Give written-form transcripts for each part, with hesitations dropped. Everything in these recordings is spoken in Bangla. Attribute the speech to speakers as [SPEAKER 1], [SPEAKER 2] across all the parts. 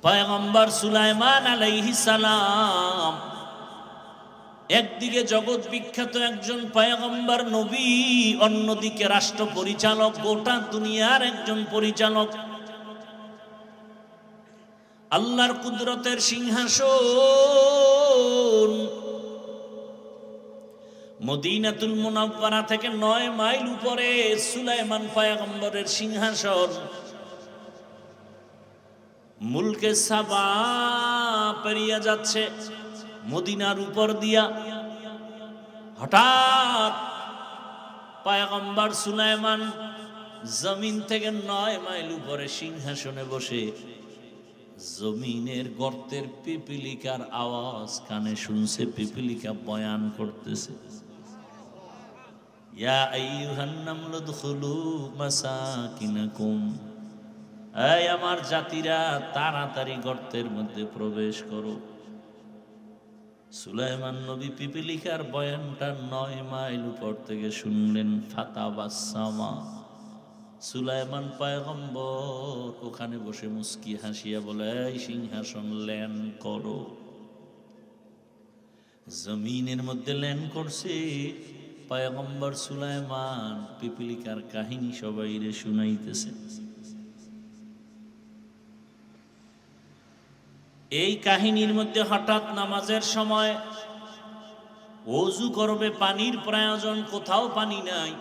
[SPEAKER 1] পয়গম্বর সুলাইমান আলাইহিস সালাম একদিকে জগৎ বিখ্যাত একজন পয়গম্বর নবী, অন্যদিকে রাষ্ট্র পরিচালক, গোটা দুনিয়ার একজন পরিচালক। আল্লাহর কুদরতের সিংহাসন মদিনাতুল মুনাওয়ারা থেকে 9 মাইল উপরে সুলাইমান পয়গম্বরের সিংহাসন। মুলকে সাবা পেরিয়ে যাচ্ছে মদিনার উপর দিয়া। হঠাৎ পয়গম্বর সুলাইমান জমিন থেকে 9 মাইল উপরে সিংহাসনে বসে জমিনের গর্তের পিপিলিকার আওয়াজ কানে শুনছে। পিপিলিকা বয়ান করতেছে, ইয়া আইয়ুহান নামলু দুখুলু মাসাকিনাকুম, এই আমার জাতিরা তাড়াতাড়ি গর্তের মধ্যে প্রবেশ করো। সুলাইমান নবী পিপিলিকার বয়ানটা 9 মাইল উপর থেকে শুনলেন। ফাতাবাসসামা, সুলাইমান পয়গম্বর ওখানে বসে মুস্কি হাসিয়া বলে, এই সিংহাসন ল্যান্ড করো। জমিনের মধ্যে ল্যান্ড করছে পয়গম্বর সুলাইমান। পিপিলিকার কাহিনী সবাইরে শুনাইতেছে। এই কাহিনীর মধ্যে হঠাৎ নামাজের সময় ওযু করবে, পানির প্রয়োজন, কোথাও পানি নাই।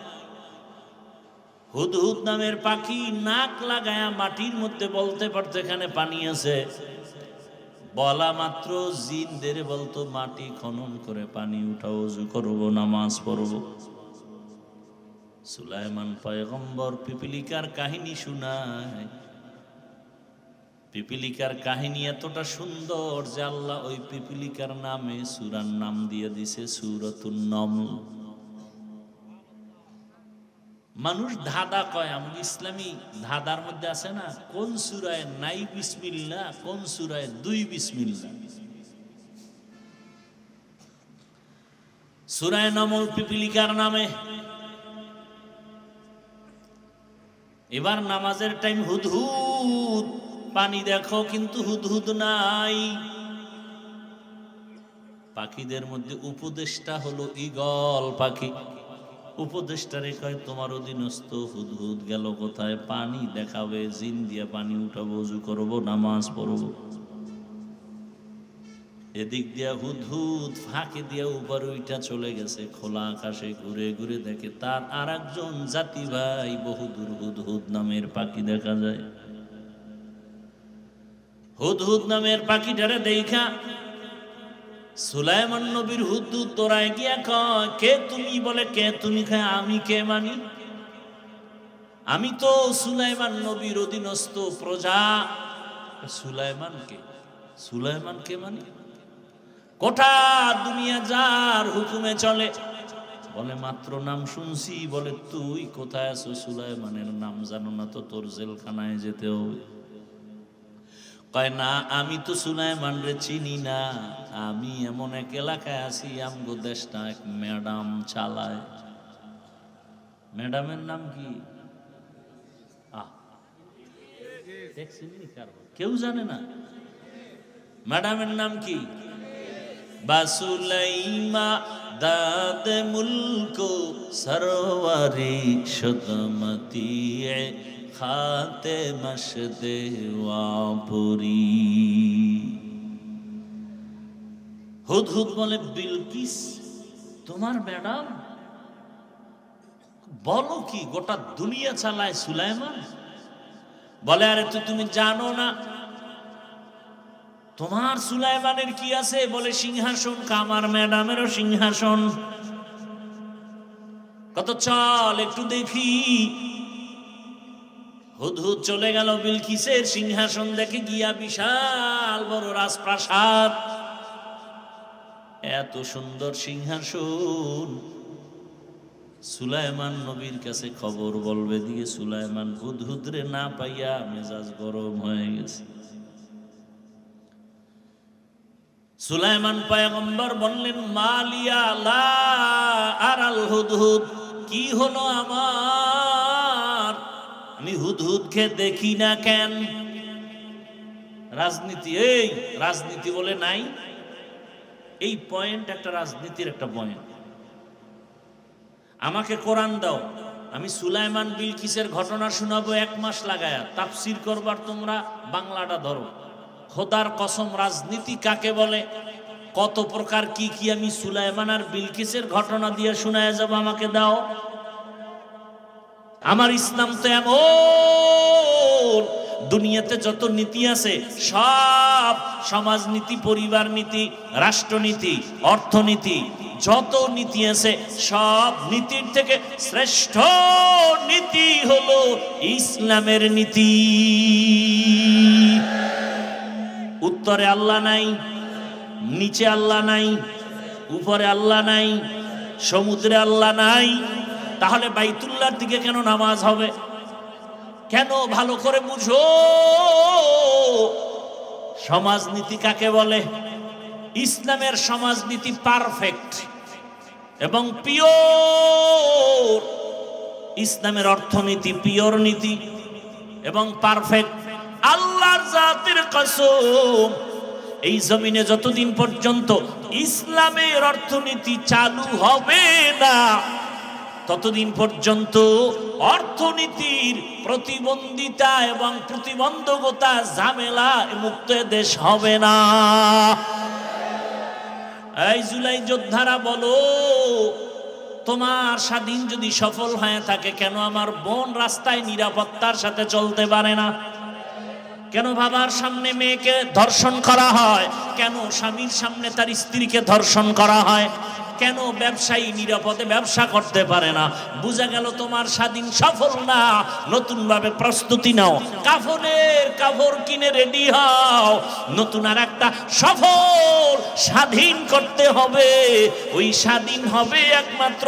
[SPEAKER 1] হুদহুদ নামের পাখি নাক লাগায়া মাটির মধ্যে বলতে পারতো এখানে পানি আছে। বলা মাত্র জিনদের বলতো মাটি খনন করে পানি উঠাও, ওযু করব, নামাজ পড়ব। সুলাইমান পয়গম্বর পিপিলিকার কাহিনী শুনায়। পিপিলিকার কাহিনী এতটা সুন্দর যে আল্লাহ ওই পিপিলিকার নামে সূরার নাম দিয়ে দিছে সূরাতুন নমল। মানুষ ধাঁধা কয়, আমি ইসলামী ধাঁধার মধ্যে আছে না, কোন সূরায় নাই বিসমিল্লাহ, কোন সূরায় 2 বিসমিল্লাহ। সূরায়ে নমল পিপিলিকার নামে। এবার নামাজের টাইম, হুদহুদ পানি দেখো কিন্তু হুদহুদ নাই। পাখিদের মধ্যে উপদেষ্টা হলো ঈগল পাখি। উপদেষ্টারে কয়, তোমার অধীনস্থ হুদহুদ গেল কোথায়? পানি দেখাবে, জিন দিয়ে পানি উঠাবো, ওযু করবো, নামাজ পড়বো। এদিক দিয়া হুদহুদ ফাঁকে দিয়া উপরে উঠা চলে গেছে। খোলা আকাশে ঘুরে ঘুরে দেখে তার আর একজন জাতি ভাই বহুদূর হুদহুদ নামের পাখি দেখা যায়। হুদহুদ নামের পাখিটারে দেখা সুলাইমান নবীর হুদহুদ তোরায় গিয়া কয়, কে তুমি? বলে, কে তুমি? খায়, আমি কে মানি? আমি তো সুলাইমান নবীর অধীনস্থ প্রজা। সুলাইমানকে সুলাইমানকে মানি? গোটা দুনিয়া যার হুকুমে চলে। বলে, মাত্র নাম শুনছি। বলে, তুই কোথায় আছো? সুলাইমানের নাম জানো না তো, তোর জেলখানায় যেতে হবে। কয়, না, আমি তো সুলাইমান রে চিনি না। আমি এমন এক এলাকায় আছি, আমগো দেশটা এক ম্যাডাম চালায়। ম্যাডামের নাম কি? কেউ জানে না ম্যাডামের নাম কি? বাসুলাইমা দাদ মুলকো সরওয়ারি শুদমতি খাতে মশদে ওয়াপুরি। হুদহুদ বলে, বিলকিস তোমার ম্যাডাম? বলো কি, গোটা দুনিয়া চালায় সুলাইমান? বলে, আরে তো তুমি জানো না তোমার সুলাইমানের কি আছে? বলে, সিংহাসন। আমার ম্যাডামেরও সিংহাসন। কত চল একটু দেখি। হুদহুদ চলে গেল বিলকিসের সিংহাসন দেখে গিয়া। বিশাল বড় রাজপ্রাসাদ, এত সুন্দর সিংহাসন। সুলাইমান নবীর কাছে খবর বলবে দিয়ে সুলাইমান হুদহুদরে না পাইয়া মেজাজ গরম হয়ে গেছে। সুলাইমান পয়গম্বর বললেন, মালিয়া লা আরাল হুদহুদ, কি হলো আমার? আমি হুদহুদকে দেখি না কেন? রাজনীতি, এই রাজনীতি বলে নাই, এই পয়েন্ট একটা রাজনীতির একটা পয়েন্ট। আমাকে কোরআন দাও, আমি সুলাইমান বিলকিসের ঘটনা শোনাবো 1 মাস লাগায়া, তাফসির করবার তোমরা বাংলাটা ধরো। খোদার কসম, রাজনীতি কাকে বলে, কত প্রকার কি কি আমি সুলাইমান আর বিলকিসের ঘটনা দিয়ে শোনায় যাব, আমাকে দাও। আমার ইসলাম তো এমন, দুনিয়াতে যত নীতি আছে সব সমাজনীতি, পরিবার নীতি, রাষ্ট্রনীতি, অর্থনীতি, যত নীতি আছে সব নীতির থেকে শ্রেষ্ঠ নীতি হলো ইসলামের নীতি। উত্তরে আল্লাহ নাই, নিচে আল্লাহ নাই, উপরে আল্লাহ নাই, সমুদ্রে আল্লাহ নাই, তাহলে বাইতুল্লাহর দিকে কেন নামাজ হবে? কেন? ভালো করে বুঝো সমাজনীতি কাকে বলে। ইসলামের সমাজনীতি পারফেক্ট এবং পিওর। ইসলামের অর্থনীতি পিওর নীতি এবং পারফেক্ট। আল্লাহর জাতের কসম, এই জমিনে যতদিন পর্যন্ত ইসলামের অর্থনীতি চালু হবে না, ততদিন পর্যন্ত অর্থনীতির প্রতিবন্ধিতা এবং প্রতিবন্ধকতা, ঝামেলা মুক্ত দেশ হবে না। এই জুলাই যোদ্ধারা বলো, তোমার স্বাধীন যদি সফল হয়ে থাকে, কেন আমার বোন রাস্তায় নিরাপত্তার সাথে চলতে পারে না? কেন বাবার সামনে মেয়েকে ধর্ষণ করা হয়? কেন স্বামীর সামনে তার স্ত্রীকে ধর্ষণ করা হয়? কেন ব্যবসায়ী নিরাপদে ব্যবসা করতে পারে না? বুঝা গেল তোমার স্বাধীন সফল না। নতুন ভাবে প্রস্তুতি নাও, কাফনের কাপড় কিনে রেডি হও, নতুন আর একটা সফল স্বাধীন করতে হবে। ওই স্বাধীন হবে একমাত্র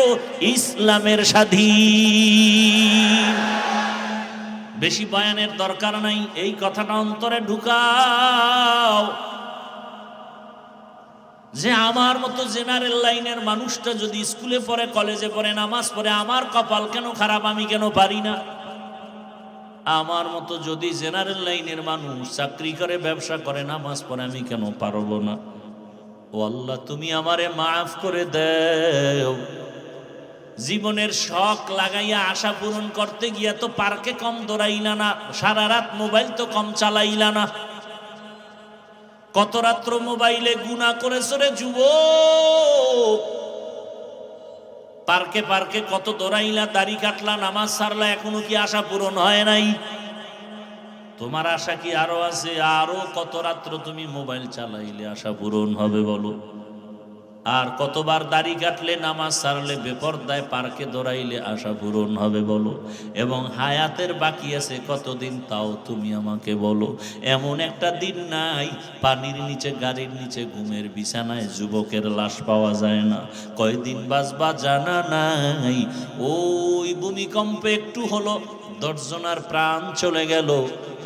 [SPEAKER 1] ইসলামের স্বাধীন। বেশি বয়ানের দরকার নাই, এই কথাটা অন্তরে ঢুকাও যে আমার মতো জেনারেল লাইনের মানুষটা যদি স্কুলে পড়ে, কলেজে পড়ে, নামাজ পড়ে, আমার কপাল কেন খারাপ, আমি কেন পারি না? আমার মতো যদি জেনারেল লাইনের মানুষ চাকরি করে, ব্যবসা করে, নামাজ পড়ে, আমি কেন পারবো না? ও আল্লাহ, তুমি আমারে মাফ করে দাও। জীবনের শখ লাগাইয়া আশা পূরণ করতে গিয়া তো পার্কে কম দৌড়াইলা না, সারা রাত মোবাইল তো কম চালাইলা না। কত রাত্র মোবাইলে গুনাহ করেছ রে যুবক। পার্কে পার্কে কত দৌড়াইলা, দাড়ি কাটলা, নামাজ ছাড়লা, এখনো কি আশা পূরণ হয় নাই? তোমার আশা কি আরো আছে? আরো কত রাত্র তুমি মোবাইল চালাইলে আশা পূরণ হবে বলো? আর কতবার দাড়ি কাটলে, নামাজ ছাড়লে, বেপরদায় পার্কে দৌড়াইলে আশা পূরণ হবে বলো? এবং হায়াতের বাকি আছে কতদিন, তাও তুমি আমাকে বলো। এমন একটা দিন নাই পানির নিচে, গাড়ির নিচে, ঘুমের বিছানায় যুবকের লাশ পাওয়া যায় না। কয়দিন বাঁচবা জানা নাই। ওই ভূমিকম্পে একটু হলো 10 জনের প্রাণ চলে গেল।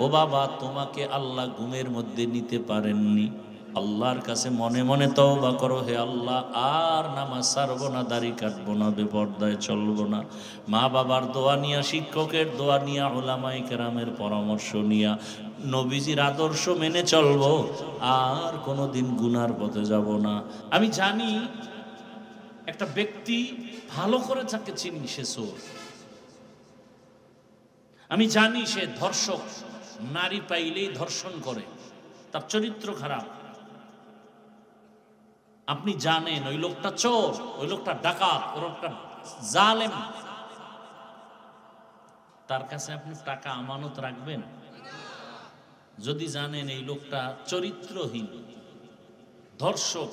[SPEAKER 1] ও বাবা, তোমাকে আল্লাহ ঘুমের মধ্যে নিতে পারেননি। আল্লাহর কাছে মনে মনে তওবা করো, হে আল্লাহ, আর নামাজ ছাড়বো না, দাড়ি কাটবো না, বেপরদায় চলবো না। মা বাবার দোয়া নিয়া, শিক্ষকের দোয়া নিয়া, উলামায়ে কেরামের পরামর্শ নিয়া, নবীজির আদর্শ মেনে চলবো, আর কোনোদিন গুনার পথে যাব না। আমি জানি একটা ব্যক্তি, ভালো করে যাকে চিনি, সে চোর। আমি জানি সে ধর্ষক, নারী পাইলেই ধর্ষণ করে, তার চরিত্র খারাপ। আপনি জানেন ওই লোকটা চোর, ওই লোকটা ডাকাত, ওই লোকটা জালেম। তার কাছে আপনি টাকা আমানত রাখবেন? যদি জানেন এই লোকটা চরিত্রহীন, ধর্ষক,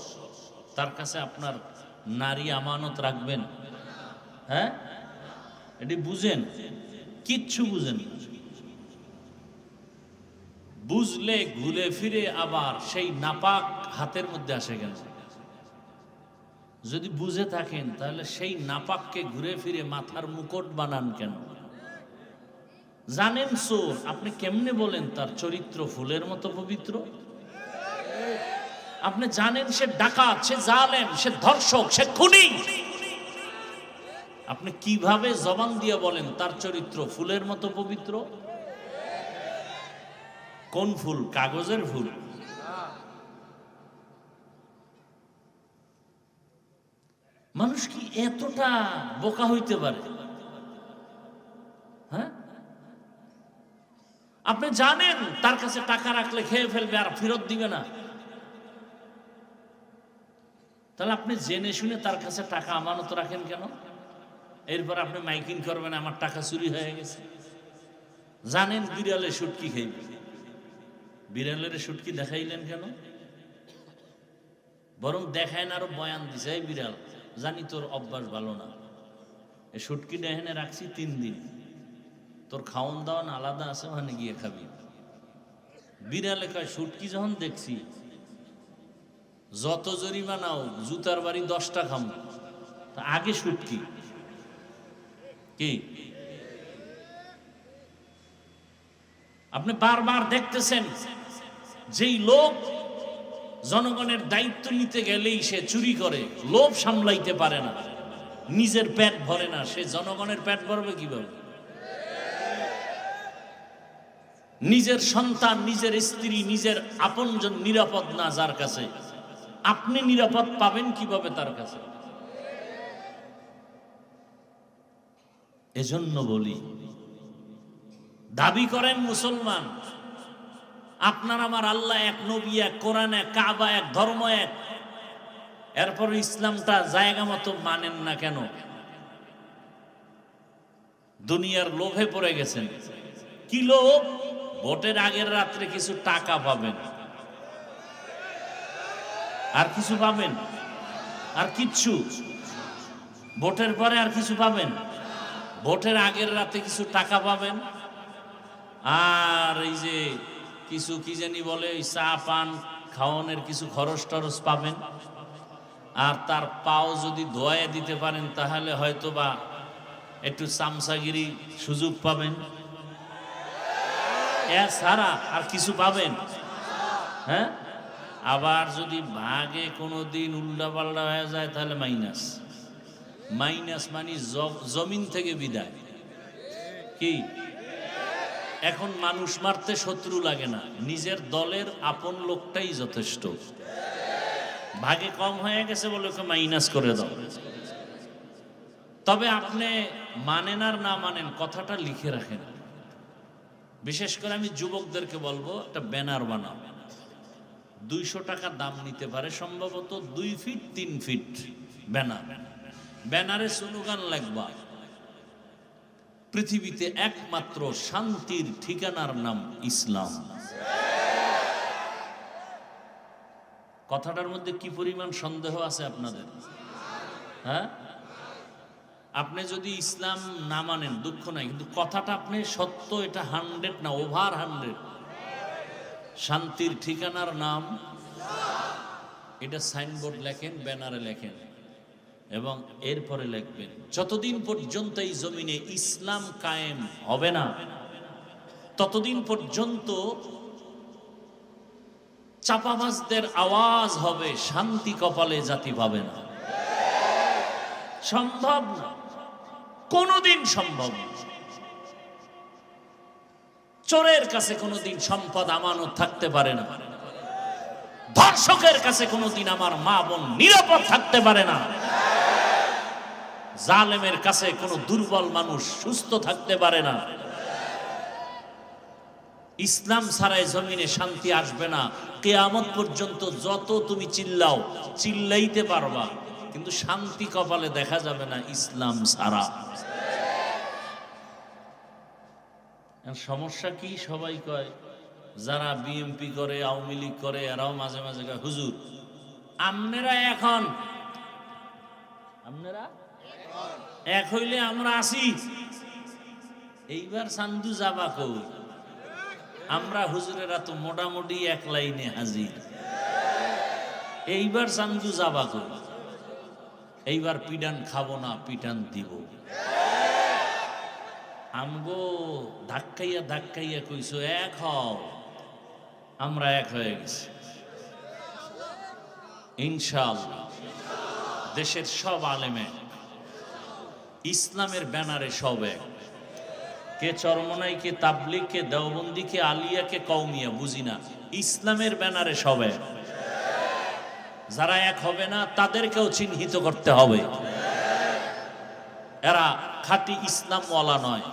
[SPEAKER 1] তার কাছে আপনার নারী আমানত রাখবেন? হ্যাঁ, এটি বুঝেন? কিচ্ছু বুঝেন। বুঝলে ঘুরে ফিরে আবার সেই নাপাক হাতের মধ্যে আসে কেন? যদি বুঝে থাকেন তাহলে সেই নাপাককে ঘুরে ফিরে মাথার মুকুট বানান কেন? জানেন চোর, আপনি কেমনে বলেন তার চরিত্র ফুলের মতো পবিত্র? আপনি জানেন সে ডাকাত, সে জালেম, সে ধর্ষক, সে খুনি, আপনি কিভাবে জবান দিয়ে বলেন তার চরিত্র ফুলের মতো পবিত্র? কোন ফুল? কাগজের ফুল। মানুষ কি এতটা বোকা হইতে পারে? হ্যাঁ, আপনি জানেন তার কাছে টাকা রাখলে খেয়ে ফেলবে আর ফেরত দিবে না, তাহলে আপনি জেনে শুনে তার কাছে টাকা আমানত রাখেন কেন? এরপর আপনি মাইকিং করবেন আমার টাকা চুরি হয়ে গেছে। জানেন বিড়ালে শুটকি খাইবে, বিড়ালের শুটকি দেখাইলেন কেন? বরং দেখায় না, আরো বয়ান দিছে, এই বিড়াল জানি তোর অভ্যাস ভালো না, এই শুটকি এখানে রাখছি 3 দিন, তোর খাওয়ান দাওয়ান আলাদা আছে, ওখানে গিয়ে খাবি। বিড়ালে কয় শুটকি যখন দেখছি যত জরিমানাও জুতার বাড়ি 10টা খামো, তা আগে শুটকি কি? আপনি বারবার দেখতেছেন যেই লোক জনগণের দায়িত্ব নিতে গেলেই সে চুরি করে, লোভ সামলাইতে পারে না, নিজের পেট ভরে না, সে জনগণের পেট ভরবে কিভাবে? নিজের সন্তান, নিজের স্ত্রী, নিজের আপনজন নিরাপদ না যার কাছে, আপনি নিরাপদ পাবেন কিভাবে তার কাছে? এজন্য বলি, দাবি করেন মুসলমান, আপনার আমার আল্লাহ এক, নবী এক, কোরআন এক, কাবা এক, ধর্ম এক, এরপর ইসলামটা জায়গা মতো মানেন না কেন? দুনিয়ার লোভে পড়ে গেছেন। কি লোভ? ভোটের আগের রাত্রে কিছু টাকা পাবেন, আর কিছু পাবেন? আর কিচ্ছু? ভোটের পরে আর কিছু পাবেন? ভোটের আগের রাতে কিছু টাকা পাবেন, আর এই যে কিছু কি জানি বলে চা পান খাওয়ানোর কিছু খরচ টরচ পাবেন, আর তার পাও যদি ধোয়া দিতে পারেন তাহলে হয়তো বা একটু চামচাগিরি সুযোগ পাবেন। এছাড়া আর কিছু পাবেন? হ্যাঁ, আবার যদি ভাগে কোনো দিন উল্টা পাল্টা হয়ে যায় তাহলে মাইনাস। মাইনাস মানে জমিন থেকে বিদায়। কি? এখন মানুষ মারতে শত্রু লাগে না, নিজের দলের আপন লোকটাই যথেষ্ট। ভাগে কম হয়ে গেছে বলে ওকে মাইনাস করে দাও। তবে আপনি মানেন আর না মানেন, কথাটা লিখে রাখেন। বিশেষ করে আমি যুবকদেরকে বলবো, একটা ব্যানার বানাও। 200 টাকা দাম নিতে পারে, সম্ভবত 2 ফিট 3 ফিট ব্যানার। ব্যানারে স্লোগান লিখবা, পৃথিবীতে একমাত্র শান্তির ঠিকানার নাম ইসলাম। কথাটার মধ্যে কি পরিমাণ সন্দেহ আছে আপনাদের? হ্যাঁ, আপনি যদি ইসলাম না মানেন দুঃখ নাই, কিন্তু কথাটা আপনি সত্য, এটা 100 না, ওভার 100। শান্তির ঠিকানার নাম, এটা সাইনবোর্ড লেখেন, ব্যানারে লেখেন, এবং এরপরে লিখবেন, যতদিন পর্যন্ত এই জমিনে ইসলাম কায়েম হবে না ততদিন পর্যন্ত চাপাবাজদের আওয়াজ হবে, শান্তি কপালে জাতি পাবে না। সম্ভব না, কোনদিন সম্ভব না। চোরের কাছে কোনোদিন সম্পদ আমানত থাকতে পারে না, ধর্ষকের কাছে কোনোদিন আমার মা বোন নিরাপদ থাকতে পারে না, জালেমের কাছে কোনো দুর্বল মানুষ সুস্থ থাকতে পারে না। ইসলাম ছাড়াই জমিনে শান্তি আসবে না। কিয়ামত পর্যন্ত যত তুমি চিল্লাও, চিল্লাইতে পারবা, কিন্তু শান্তি কপালে দেখা যাবে না ইসলাম ছাড়া। সমস্যা কি? সবাই কয়, যারা বিএমপি করে, আওয়ামী লীগ করে, এরাও মাঝে মাঝে কয়, হুজুর আপনারা এখন এক হইলে আমরা আসি, এইবার চান্দু যাবা কই? আমরা হুজুরেরা তো মোটামুটি এক লাইনে হাজির, এইবার চান্দু যাবা কই? এইবার পিটান খাবো না, পিটান দিব। আমগো ধাক্কাইয়া ধাক্কাইয়া কইছো এক হও, আমরা এক হয়ে গেছি ইনশাআল্লাহ। দেশের সব আলেমে ইসলামের ব্যানারে সব এক। কে চরমনাই, কে তাবলিগ, কে দেওবন্দি, কে আলিয়া, কে কওমিয়া বুঝি না, ইসলামের ব্যানারে সবে যারা এক হবে না তাদেরকেও চিহ্নিত করতে হবে। এরা খাঁটি ইসলামওয়ালা নয়,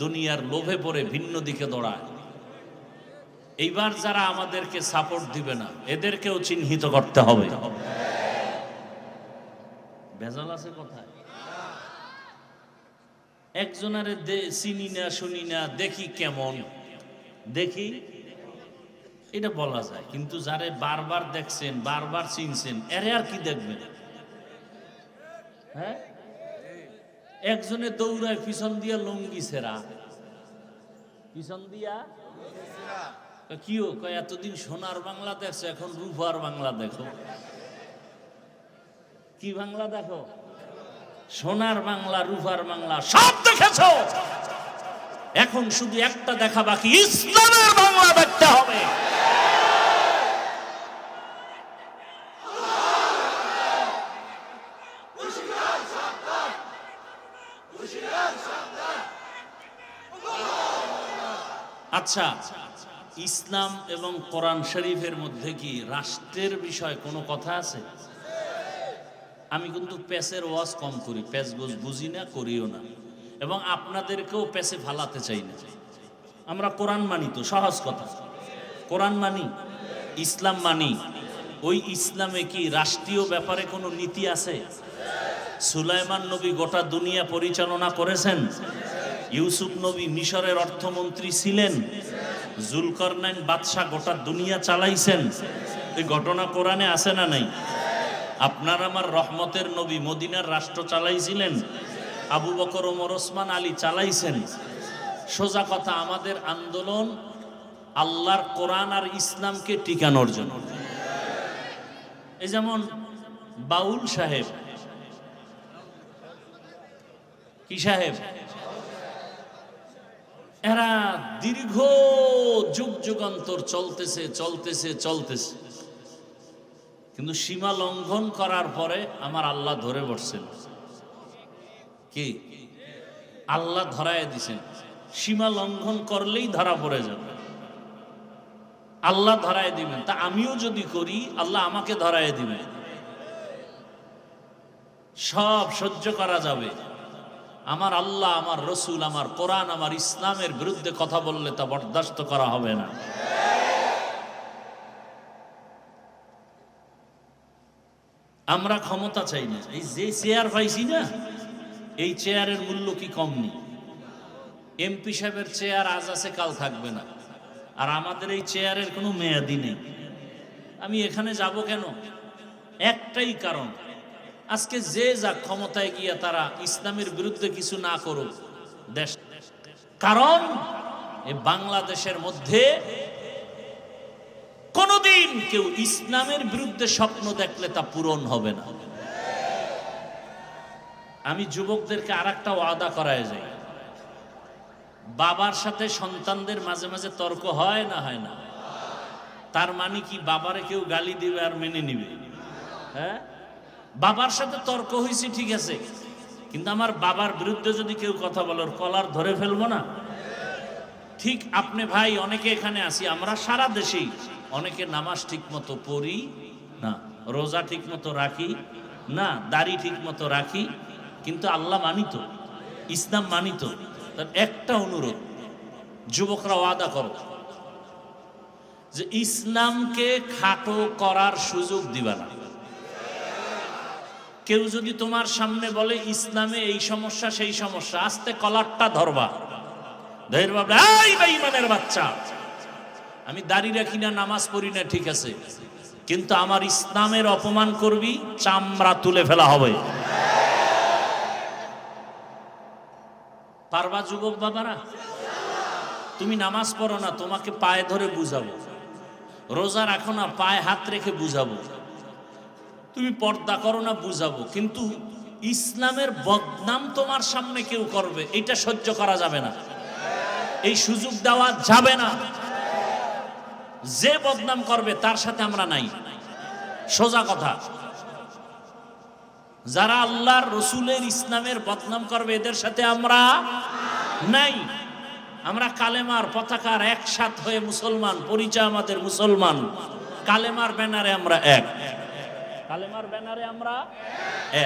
[SPEAKER 1] দুনিয়ার লোভে পড়ে ভিন্ন দিকে দৌড়ায়। এইবার যারা আমাদেরকে সাপোর্ট দিবে না এদেরকেও চিহ্নিত করতে হবে। ভেজাল আছে কোথায়? একজনের চিনি না, শুনি না, দেখি কেমন, দেখি এটা বলা যায়, কিন্তু যারে বারবার দেখছেন, বারবার চিনছেন, এরে আর কি দেখবেন? হ্যাঁ, একজনে দৌড়ায় পিছন দিয়া লুঙ্গি ছেঁড়া, পিছন দিয়া কিও কয় এতদিন সোনার বাংলা দেখছো, এখন রূপার বাংলা দেখো। কি বাংলা দেখো? সোনার বাংলা, রূপার বাংলা সব দেখেছো, এখন শুধু একটা দেখা বাকি, ইসলামের বাংলা দেখতে হবে। আচ্ছা, ইসলাম এবং কোরআন শরীফের মধ্যে কি রাষ্ট্রের বিষয় কোনো কথা আছে? আমি কিন্তু প্যাসের ওয়াজ কম করি, প্যাস গোজ বুঝি না, করিও না, এবং আপনাদেরকেও প্যাসে ফালাতে চাই না। আমরা কোরআন মানি, তো সহজ কথা, কোরআন মানি, ইসলাম মানি। ওই ইসলামে কি রাষ্ট্রীয় ব্যাপারে কোনো নীতি আছে? সুলাইমান নবী গোটা দুনিয়া পরিচালনা করেছেন, ইউসুফ নবী মিশরের অর্থমন্ত্রী ছিলেন, জুলকারনাইন বাদশাহ গোটা দুনিয়া চালাইছেন। এই ঘটনা কোরআনে আছে না নাই? আপনার আমার রহমতের নবী মদিনার রাষ্ট্র চালাইছিলেন, আবু বকর, ওমর, ওসমান, আলী চালাইছেন। সোজা কথা, আমাদের আন্দোলন আল্লাহর কোরআন আর ইসলামকে টিকানোর জন্য। এই যেমন বাউল সাহেব, কি সাহেব, এরা দীর্ঘ যুগ যুগান্তর চলতেছে চলতেছে চলতেছে, কিন্তু সীমা লঙ্ঘন করার পরে আমার আল্লাহ ধরে বসছেন। কি? আল্লাহ ধরায় দিছেন, সীমা লঙ্ঘন করলেই ধরা পড়ে যাবে, আল্লাহ ধরায় দিবেন। তা আমিও যদি করি আল্লাহ আমাকে ধরায় দিবেন, সব সহ্য করা যাবে। আমার আল্লাহ, আমার রসুল, আমার কোরআন, আমার ইসলামের বিরুদ্ধে কথা বললে তা বরদাস্ত করা হবে না। আমরা ক্ষমতা চাই না। এই যে চেয়ার পাইছি না, এই চেয়ারের মূল্য কি কম নেই? এমপি সাহেবের চেয়ার আজ আছে কাল থাকবে না, আর আমাদের এই চেয়ারের কোনো মেয়াদি নেই। আমি এখানে যাব কেন? একটাই কারণ, আজকে যে যা ক্ষমতায় গিয়া তারা ইসলামের বিরুদ্ধে কিছু না করুক দেশ, কারণ এই বাংলাদেশের মধ্যে কোনদিন কেউ ইসলামের বিরুদ্ধে স্বপ্ন দেখলে তা পূরণ হবে না। আমি যুবকদেরকে আর একটা ওয়াদা করায় যাই, বাবার সাথে সন্তানদের মাঝে মাঝে তর্ক হয় না, হয় না? তার মানে কি বাবারে কেউ গালি দিবে আর মেনে নিবে? হ্যাঁ, বাবার সাথে তর্ক হয়েছে ঠিক আছে, কিন্তু আমার বাবার বিরুদ্ধে যদি কেউ কথা বলে ওর কলার ধরে ফেলবো না? ঠিক আপনি ভাই, অনেকে এখানে আসি, আমরা সারা দেশেই অনেকে নামাজ ঠিক মতো পড়ি না, রোজা ঠিক মতো রাখি না, দাড়ি ঠিক মতো রাখি, কিন্তু আল্লাহ মানিত, ইসলাম মানিত। তার একটা অনুরোধ, যুবকরা ওয়াদা করো যে ইসলামকে খাটো করার সুযোগ দিবা না। কেউ যদি তোমার সামনে বলে ইসলামে এই সমস্যা সেই সমস্যা, আস্তে কলারটা ধরবা, ধরবা, এই বেঈমানের বাচ্চা, আমি দাড়ি রাখি না, নামাজ পড়ি না, ঠিক আছে, কিন্তু আমার ইসলামের অপমান করবি, চামড়া তুলে ফেলা হবে। পারবা যুবক বাবারা? তুমি নামাজ পড়ো না, তোমাকে পায়ে ধরে বুঝাবো, রোজা রাখো না, পায়ে হাত রেখে বুঝাবো, তুমি পর্দা করো না, বুঝাবো, কিন্তু ইসলামের বদনাম তোমার সামনে কেউ করবে, এটা সহ্য করা যাবে না, এই সুযোগ দেওয়া যাবে না। যে বদনাম করবে তার সাথে আমরা নাই, সোজা কথা। যারা আল্লাহর রসুলের ইসলামের বদনাম করবে এদের সাথে আমরা নাই। আমরা কালেমার পতাকার একসাথ হয়ে মুসলমান, পরিচয় আমাদের মুসলমান। কালেমার ব্যানারে আমরা এক, কালেমার ব্যানারে আমরা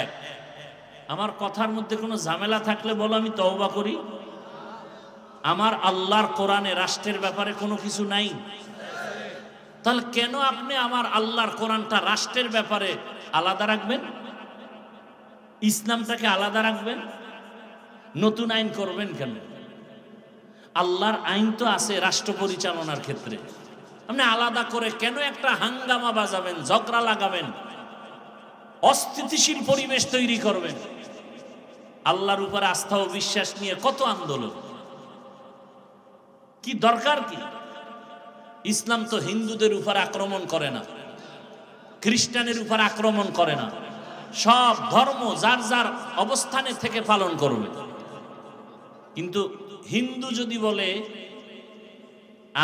[SPEAKER 1] এক। আমার কথার মধ্যে কোনো ঝামেলা থাকলে বলো, আমি তওবা করি। আমার আল্লাহর কোরআনে রাষ্ট্রের ব্যাপারে কোনো কিছু নাই, তাহলে কেন আপনি আমার আল্লাহর কোরআনটা রাষ্ট্রের ব্যাপারে আলাদা রাখবেন? ইসলামটাকে আলাদা রাখবেন? নতুন আইন করবেন কেন? আল্লাহর আইন তো আছে রাষ্ট্র পরিচালনার ক্ষেত্রে, আপনি আলাদা করে কেন একটা হাঙ্গামা বাজাবেন, ঝগড়া লাগাবেন, অস্থিতিশীল পরিবেশ তৈরি করবেন? আল্লাহর উপর আস্থা ও বিশ্বাস নিয়ে কত আন্দোলন, কি দরকার কি? ইসলাম তো হিন্দুদের উপর আক্রমণ করে না, খ্রিস্টানের উপর আক্রমণ করে না, সব ধর্ম যার যার অবস্থানে থেকে পালন করবে। কিন্তু হিন্দু যদি বলে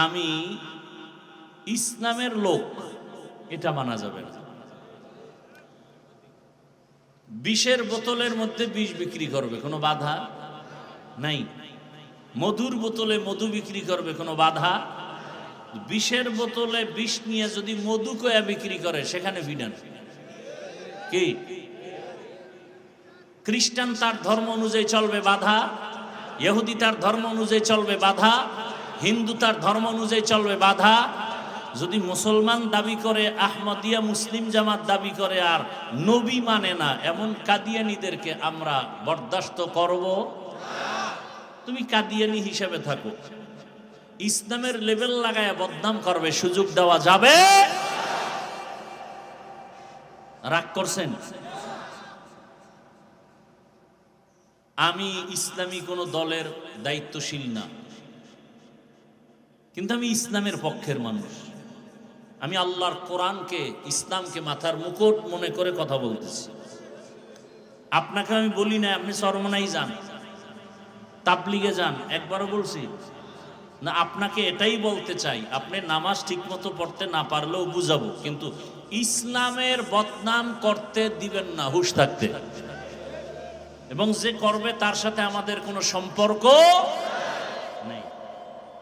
[SPEAKER 1] আমি ইসলামের লোক, এটা মানা যাবে না। বিষের বোতলের মধ্যে বিষ বিক্রি করবে, কোনো বাধা নাই। মধুর বোতলে মধু বিক্রি করবে, কোনো বাধা। বিষের বোতলে বিষ নিয়ে যদি মধু কয়া বিক্রি করে, সেখানে বিধান কি? খ্রিস্টান তার ধর্ম অনুযায়ী চলবে, বাধা। ইহুদি তার ধর্ম অনুযায়ী চলবে, বাধা। হিন্দু তার ধর্ম অনুযায়ী চলবে, বাধা। যদি মুসলমান দাবি করে, আহমদিয়া মুসলিম জামাত দাবি করে, আর নবী মানে না, এমন কাদিয়ানীদেরকে আমরা বরদাস্ত করব? তুমি কাদিয়ানী হিসেবে থাকো, ইসলামের লেভেল লাগায় বদনাম করবে, সুযোগ দেওয়া যাবে? রাগ করছেন? আমি ইসলামী কোন দলের দায়িত্বশীল না, কিন্তু আমি ইসলামের পক্ষের মানুষ। আমি আল্লাহর কোরআনকে, ইসলামকে মাথার মুকুট মনে করে কথা বলতেছি। আপনাকে আমি বলি না আপনি চরমনাই যান, তাবলিগে যান, একবারও বলছি না। আপনাকে এটাই বলতে চাই, আপনি নামাজ ঠিক মতো পড়তে না পারলেও বুঝাবো, কিন্তু ইসলামের বদনাম করতে দিবেন না, হুঁশ থাকতে। এবং যে করবে তার সাথে আমাদের কোনো সম্পর্ক নেই।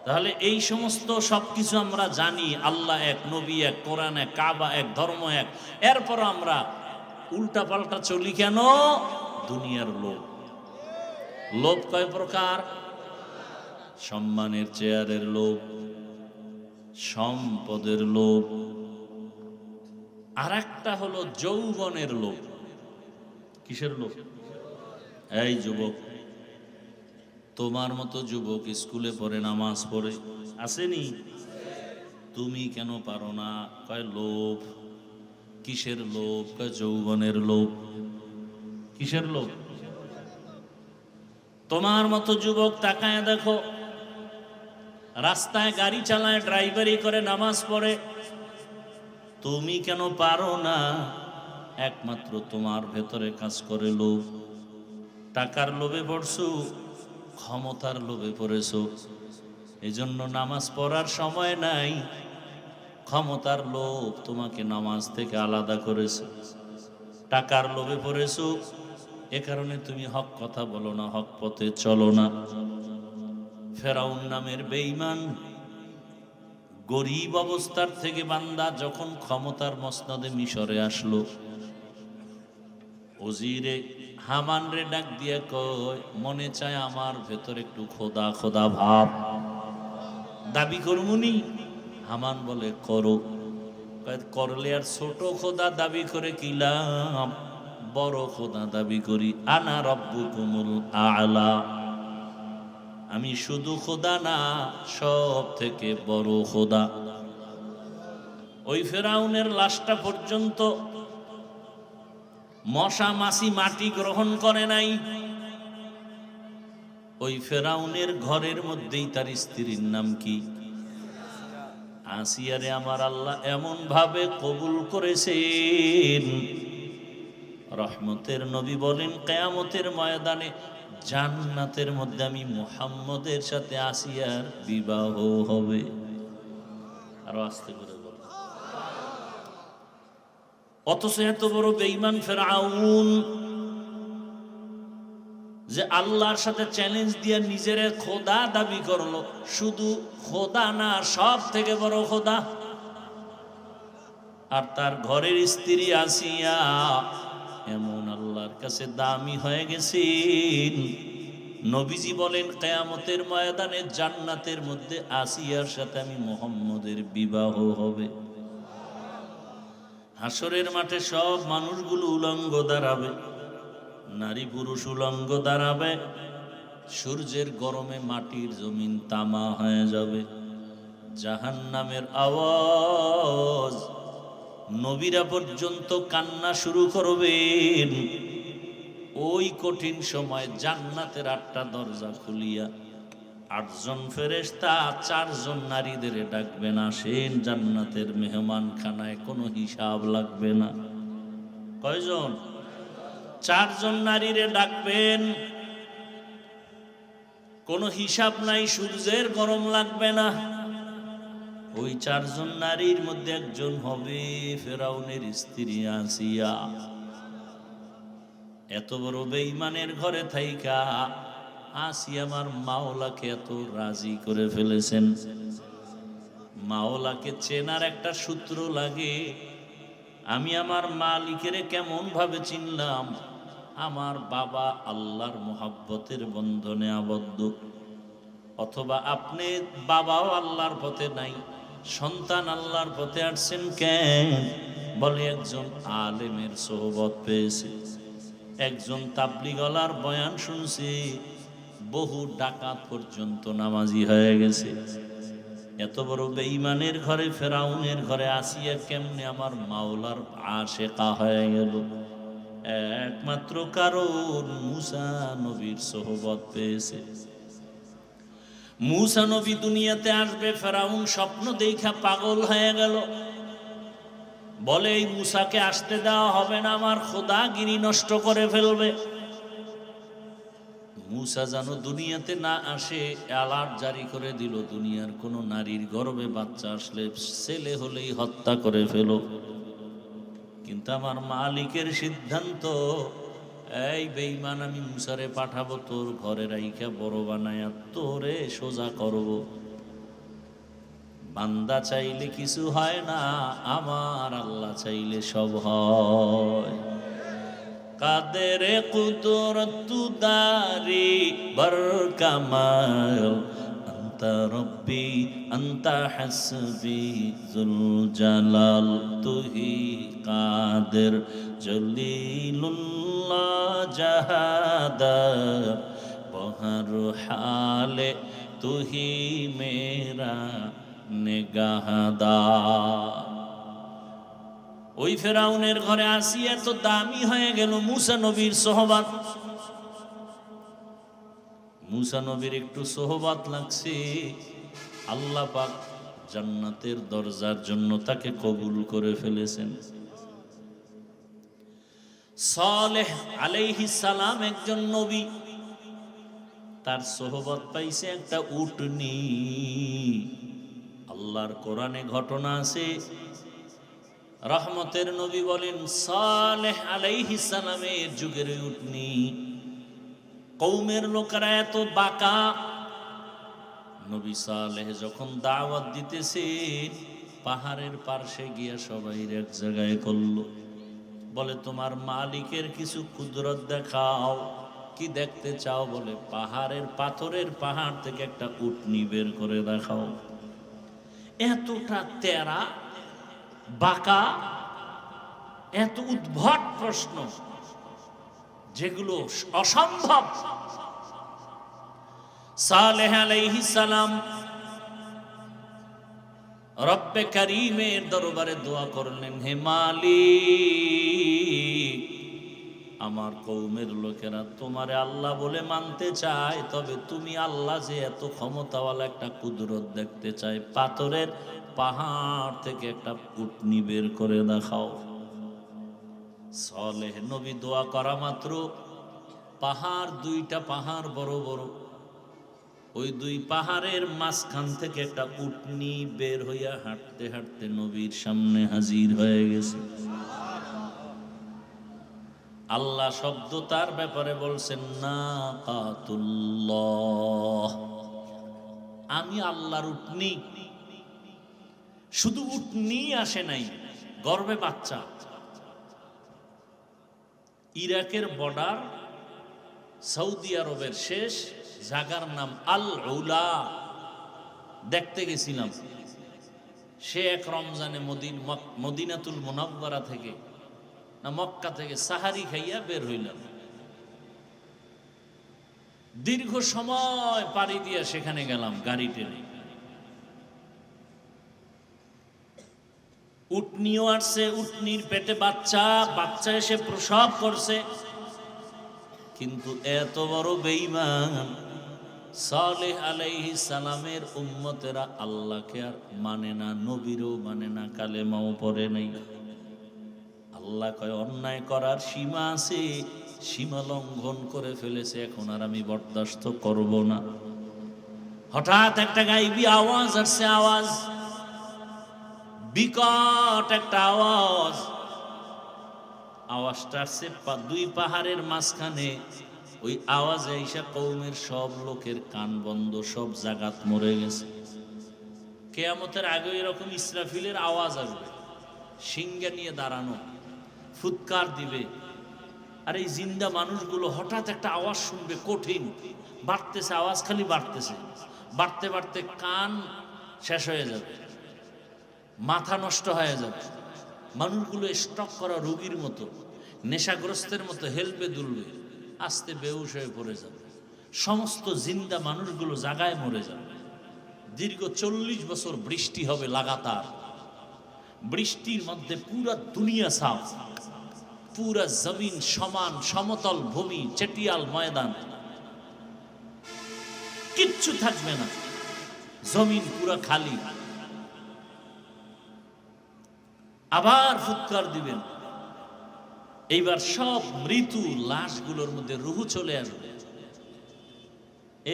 [SPEAKER 1] তাহলে এই সমস্ত সবকিছু আমরা জানি, আল্লাহ এক, নবী এক, কোরআন এক, কাবা এক, ধর্ম এক, এরপর আমরা উল্টা পাল্টা চলি কেন? দুনিয়ার লোভ। লোভ কয় প্রকার? সম্মানের চেয়ারের লোভ, সম্পদের লোভ, আর একটা হলো যৌবনের লোভ। কিসের লোভ? এই যুবক, তোমার মতো যুবক স্কুলে পড়ে, নামাজ পড়ে, আসেনি? তুমি কেন পারো না? কয় লোভ। কিসের লোভ? কয় যৌবনের লোভ। কিসের লোভ? তোমার মতো যুবক তাকায় দেখো, রাস্তায় গাড়ি চালায়, ড্রাইভারি করে, নামাজ পড়ে, তুমি কেন পারো না? একমাত্র তোমার ভেতরে কাজ করে লোভ। টাকার লোভে পড়ছো, ক্ষমতার লোভে পড়েছো, এই জন্য নামাজ পড়ার সময় নাই। ক্ষমতার লোভ তোমাকে নামাজ থেকে আলাদা করেছে। টাকার লোভে পড়েছো, এ কারণে তুমি হক কথা বলো না, হক পথে চলো না। ফেরাউন নামের বেঈমান গরিব অবস্থার থেকে বান্দা যখন ক্ষমতার মসনদে মিশরে আসলো, ওজিরে হামান রে ডাক দিয়ে কয়, মনে চায় আমার ভেতর একটু খোদা খোদা ভাব, দাবি করমুনি? হামান বলে করো। করলে আর ছোট খোদা দাবি করে কি লাভ? বড় খোদা দাবি করি, আনা রব্বুকুমুল আ'লা। আমি শুধু খোদা না, সব থেকে বড় খোদা। ওই ফেরাউনের লাশটা পর্যন্ত মশা মাছি মাটি গ্রহণ করে নাই। ওই ফেরাউনের ঘরের মধ্যেই তার স্ত্রীর নাম কি? আসিয়ারে আমার আল্লাহ এমন ভাবে কবুল করেছেন, রহমতের নবী বলেন কিয়ামতের ময়দানে জান্নাতের মধ্যে আমি মুহাম্মদের সাথে আসিয়ার বিবাহ হবে। আরো আস্তে করে বল। অথচ এত বড় বেঈমান ফেরাউন যে আল্লাহর সাথে চ্যালেঞ্জ দিয়ে নিজের খোদা দাবি করলো। শুধু খোদা না, সব থেকে বড় খোদা। আর তার ঘরের স্ত্রী আসিয়া এমন আল্লাহর কাছে দামি হয়ে গেছেন, নবীজি বলেন কিয়ামতের ময়দানে জান্নাতের মধ্যে আসিয়ার সাথে আমি মুহাম্মদের বিবাহ হবে। হাসরের মাঠে সব মানুষগুলো উলঙ্গ দাঁড়াবে, নারী পুরুষ উলঙ্গ দাঁড়াবে। সূর্যের গরমে মাটির জমিন তামা হয়ে যাবে। জাহান্নামের আওয়াজ, নবীরা পর্যন্ত কান্না শুরু করবেন। ওই কঠিন সময় জান্নাতের 8টা দরজা খুলিয়া 8 জন ফেরেশতা 4 জন নারীদের ডাকবেন, আসেন জান্নাতের মেহমান খানায়, কোনো হিসাব লাগবে না। কয়জন? 4 জন নারীরে ডাকবেন, কোনো হিসাব নাই, সূর্যের গরম লাগবে না। ওই 4 জন নারীর মধ্যে একজন হবে ফেরাউনের স্ত্রী আসিয়া। এত বড় বেঈমানের ঘরে থাইকা আসিয়া আমার মাওলাকে এত রাজি করে ফেলেছেন। মাওলাকে চেনার একটা সূত্র লাগে। আমি আমার মালিকের কেমন ভাবে চিনলাম? আমার বাবা আল্লাহর মোহাব্বতের বন্ধনে আবদ্ধ, অথবা আপনি বাবাও আল্লাহর পথে নাই, সন্তান আল্লাহর পথে আসছেন কেন? বলে একজন আলেমের সোহবত পেয়েছে, একজন তাবলীগওয়ালার বয়ান শুনছে, বহু ডাকাত পর্যন্ত নামাজি হয়ে গেছে। এত বড় বেঈমানের ঘরে, ফেরাউনের ঘরে আসিয়া কেমনে আমার মাওলার আশেকা হয়ে গেল? একমাত্র কারণ মুসা নবীর সোহবত পেয়েছে। মুসা নবী দুনিয়াতে আসবে, ফেরাউন স্বপ্ন দেখা পাগল হয়ে গেল। বলে এই মুসাকে আসতে দেওয়া হবে না, আমার খোদাগিরি নষ্ট করে ফেলবে। মুসা যেন দুনিয়াতে না আসে অ্যালার্ট জারি করে দিল, দুনিয়ার কোন নারীর গর্ভে বাচ্চা আসলে, ছেলে হলেই হত্যা করে ফেলো। কিন্তু আমার মালিকের সিদ্ধান্ত, এই বেঈমান আমি মুসারে পাঠাবো, তোর ঘরে রাইখা বড় বানায়া তোরে সোজা করব। বান্দা চাইলে কিছু হয় না, আমার আল্লাহ চাইলে সব হয়। কাদের কুদরত দারি বর কামাল, আন্তা রব্বি আন্তা হাসবি যুল জালাল, তুহি কাদের জলিলুল্লাহ জাহাদার, বহর হালে তুহি মেরা নিগাহদার। ওই ফেরাউনের ঘরে আসিয়া তো দামি হয়ে গেল মুসা নবীর সোহবত। মুসা নবীর একটু সোহবত লাগছে, আল্লাহ পাক জান্নাতের দরজার জন্য তাকে কবুল করে ফেলেছেন। সালেহ আলাইহিস সালাম একজন নবী, তার সোহবত পাইছে একটা উটনি। আল্লাহর কোরআনে ঘটনা আছে, রহমতের নবী বলেন সালেহ আলাইহিস সালামের যুগের উটনি। কওমের লোকেরা এত বাঁকা, নবী সালেহ যখন দাওয়াত দিতেছে পাহাড়ের পার্শ্বে গিয়া সবাই এক জায়গায় করলো, বলে তোমার মালিকের কিছু কুদরত দেখাও। কি দেখতে চাও? বলে পাহাড়ের পাথরের পাহাড় থেকে একটা উটনি বের করে দেখাও। এতটা তেরা বাঁকা, এত উদ্ভট প্রশ্ন যেগুলো অসম্ভব। সালেহ আলাইহিস সালাম রব্বে কারীমের দরবারে দোয়া করলেন, হে মালিক, আমার কওমের লোকেরা তোমারে আল্লাহ বলে মানতে চায়, তবে তুমি আল্লাহ যে এত ক্ষমতাওয়ালা একটা কুদরত দেখতে চায়, পাথরের পাহাড় থেকে একটা উটনি বের করে দেখাও। সালেহ নবী দোয়া করা মাত্র পাহাড়, 2টা পাহাড় বড় বড়, ওই 2 পাহাড়ের মাঝখান থেকে একটা উটনি বের হইয়া হাঁটতে হাঁটতে নবীর সামনে হাজির হয়ে গেছে। আল্লাহ শব্দ তার ব্যাপারে বলছেন নাকাতুল্লাহ, আমি আল্লাহর উটনি। শুধু উটনি আসে নাই, গর্ভে বাচ্চা। ইরাকের বর্ডার, সৌদি আরবের শেষ জায়গার নাম আল উলা, দেখতে গেছিলাম। সে এক রমজানে মদিনাতুল মুনাওয়ারা থেকে না মক্কা থেকে সাহারি খাইয়া বের হইলাম। দীর্ঘ সময় পাড়ি দিয়া সেখানে গেলাম গাড়ি টেনে। উটনিও আসছে, উটনির পেটে বাচ্চা, বাচ্চা এসে প্রসব করছে। কিন্তু এত বড় বেঈমান সালেহ আলাইহিস সালামের উম্মতেরা আল্লাহকে আর মানে না, নবীরও মানে না, কালেমাও পড়ে নাই। আল্লাহ কয় অন্যায় করার সীমা আছে, সীমা লঙ্ঘন করে ফেলেছে, এখন আর আমি বরদাস্ত করব না। হঠাৎ একটা গাইবি আওয়াজ আসছে, আওয়াজ বিকট একটা আওয়াজ। আওয়াজটা আসছে দুই পাহাড়ের মাঝখানে। ওই আওয়াজে আইসা কওমের সব লোকের কান বন্ধ, সব জাগাত মরে গেছে। কিয়ামতের আগে এরকম ইসরাফিলের আওয়াজ আসবে, সিংহা নিয়ে দাঁড়ানো, ফুৎকার দিবে। আর এই জিন্দা মানুষগুলো হঠাৎ একটা আওয়াজ শুনবে, কঠিন বাড়তেছে, আওয়াজ খালি বাড়তেছে, বাড়তে বাড়তে কান শেষ হয়ে যাবে, মাথা নষ্ট হয়ে যাবে। মানুষগুলো স্ট্রোক করা রোগীর মতো, নেশাগ্রস্তের মতো হেলবে দুলবে, আস্তে বেহুশ হয়ে পড়ে যাবে। সমস্ত জিন্দা মানুষগুলো জাগায় মরে যাবে। দীর্ঘ 40 বছর বৃষ্টি হবে লাগাতার। বৃষ্টির মধ্যে পুরা দুনিয়া সাফ, পুরা জমিন সমান, সমতল ভূমি, চেটিয়াল ময়দান, কিচ্ছু থাকবে না, জমিন পুরা খালি। আবার ফুৎকার দিবেন। এইবার সব মৃত্যু লাশগুলোর মধ্যে রুহ চলে আসবে।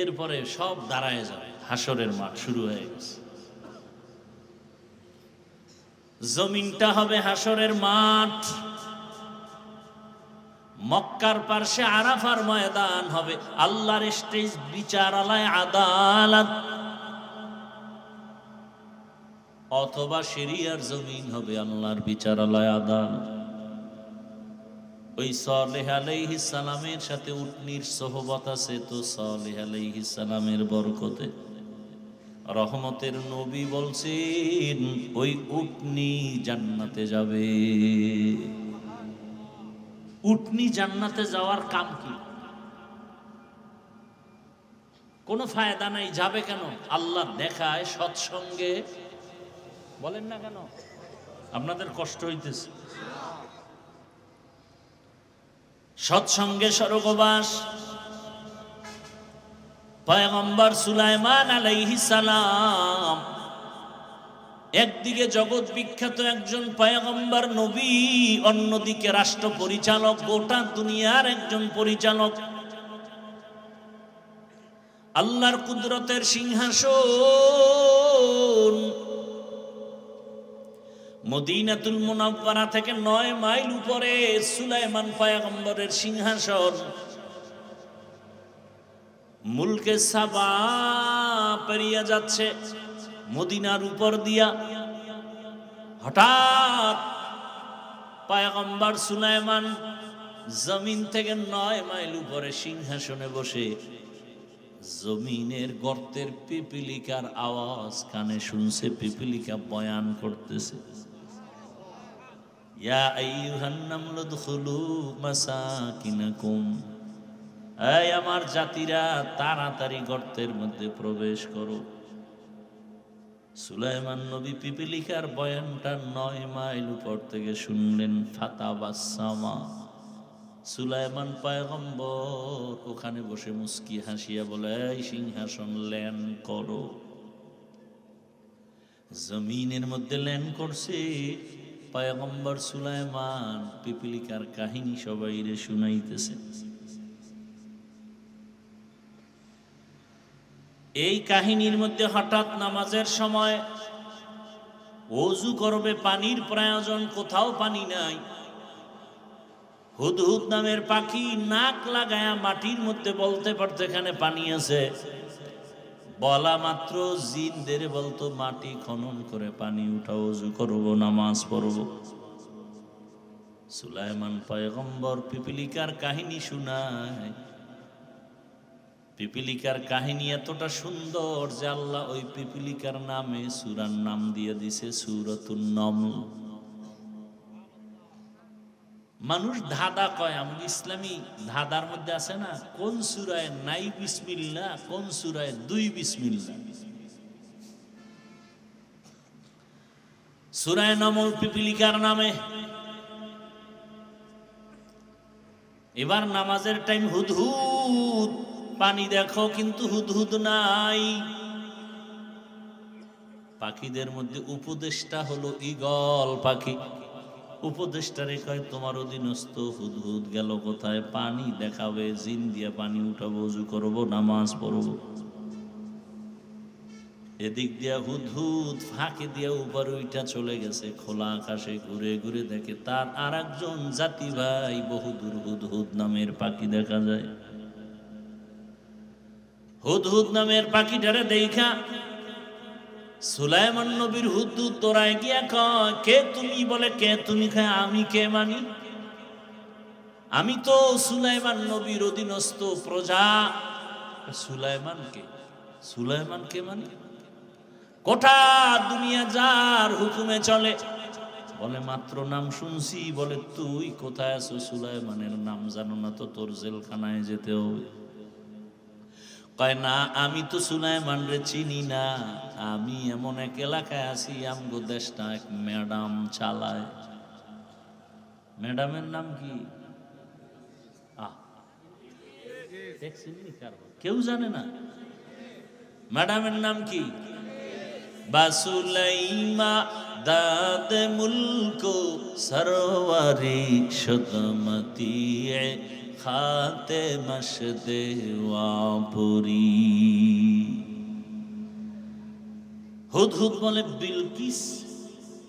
[SPEAKER 1] এরপরে সব দাঁড়ায় যাবে, হাসরের মাঠ শুরু হয়ে গেছে। জমিনটা হবে হাসরের মাঠ। মক্কার পার্শ্বে আরাফার ময়দান হবে, আল্লাহর স্টেজ, বিচারালয়, আদালত। অথবা সিরিয়ার জমিন হবে আল্লাহর বিচারালয়, আদালত। ওই সালেহ আলাইহিস সালামের সাথে উটনির সোহবত আছে, তো সালেহ আলাইহিস সালামের বরকতে রহমতের নবী বলছেন ওই উটনি জান্নাতে যাবে। উটনি জান্নাতে যাওয়ার কাম কি? কোনো ফায়দা নাই। যাবে কেন? আল্লাহ দেখায় সৎসঙ্গে। বলেন না কেন? আপনাদের কষ্ট হইতেছে। সৎসঙ্গে স্বর্গবাস। পয়গম্বর সুলাইমান আলাইহিস সালাম একদিকে জগৎ বিখ্যাত একজন পয়গম্বর নবী, অন্যদিকে রাষ্ট্র পরিচালক, গোটা দুনিয়ার একজন পরিচালক। আল্লাহর কুদরতের সিংহাসন মদিনাতুল মুনাওয়ারা থেকে 9 মাইল উপরে সুলাইমান পয়গম্বরের সিংহাসন। মুলকে সাবা পেরিয়ে যাচ্ছে মদিনার উপর দিয়া। হঠাৎ পয়গম্বর সুলাইমান জমিন থেকে 9 মাইল উপরে সিংহাসনে বসে জমিনের গর্তের পিপিলিকার আওয়াজ কানে শুনছে। পিপিলিকা বয়ান করতেছে, ইয়া আইয়ুহান নামলু দুখুলু মাসাকিনাকুম, এই আমার জাতিরা তাড়াতাড়ি গর্তের মধ্যে প্রবেশ করো। সুলাইমান নবী পিপিলিকার বয়ানটা 9 মাইল উপর থেকে শুনলেন। ফাতাবাসসামা, সুলাইমান পয়গম্বর ওখানে বসে মুস্কি হাসিয়া বলে, এই সিংহাসন ল্যান্ড করো। জমিনের মধ্যে ল্যান্ড করছে। পয়গম্বর সুলাইমান পিপিলিকার কাহিনী সবাইরে শুনাইতেছে। এই কাহিনীর মধ্যে হঠাৎ নামাজের সময় ওযু করবে, পানির প্রয়োজন, কোথাও পানি নাই। হুদহুদ নামের পাখি নাক লাগায়া মাটির মধ্যে বলতে পারতো এখানে পানি আছে। বলা মাত্র জিনদের বলতো মাটি খনন করে পানি উঠাও, ওযু করবো, নামাজ পড়বো। সুলাইমান পয়গম্বর পিপিলিকার কাহিনী শুনায়। পিপিলিকার কাহিনী এতটা সুন্দর যে আল্লাহ ওই পিপিলিকার নামে সূরার নাম দিয়ে দিছে সূরাতুন নমল। মানুষ ধাঁধা কয়, আমরা ইসলামী ধাঁধার মধ্যে আছে না, কোন সূরায় নাই বিসমিল্লাহ, কোন সূরায় 2 বিসমিল্লাহ। সূরায়ে নমল পিপিলিকার নামে। এবার নামাজের টাইম, হুদহুদ পানি দেখো কিন্তু হুদহুদ নাই। পাখিদের মধ্যে উপদেষ্টা হলো ঈগল পাখি। উপদেষ্টারে কয় তোমার অধীনস্থ হুদহুদ গেল কোথায়? পানি দেখাবে, জিন দিয়ে পানি উঠাবো, ওযু করবো, নামাজ পড়বো। এদিক দিয়া হুদহুদ ফাঁকে দিয়া উপরে উইটা চলে গেছে, খোলা আকাশে ঘুরে ঘুরে দেখে তার আর একজন জাতি ভাই বহুদূর হুদহুদ নামের পাখি দেখা যায়। হুদহুদ নামের পাখিটারে দেখা সুলাইমান নবীর হুদহুদ দৌড়ায় গিয়া কয়, কে তুমি? বলে কে তুমি? খায় আমি কে মানি? আমি তো সুলাইমান নবীর অধীনস্থ প্রজা। সুলাইমানকে সুলাইমানকে মানি? গোটা দুনিয়া যার হুকুমে চলে। বলে মাত্র নাম শুনছি। বলে তুই কোথায় আছো? সুলাইমানের নাম জানো না তো? তোর জেলখানায় যেতে হবে। কয় না, আমি তো সুলাইমান রে চিনি না। আমি এমন এক এলাকায় আছি, আমগো দেশটা এক ম্যাডাম চালায়। ম্যাডামের নাম কি? কেউ জানে না ম্যাডামের নাম কি? বাসুলাইমা দাদ মুলকো সরওয়ারি শুদমতি খাতে মশদে ওয়াপুরি। হুদহুদ বলে, বিলকিস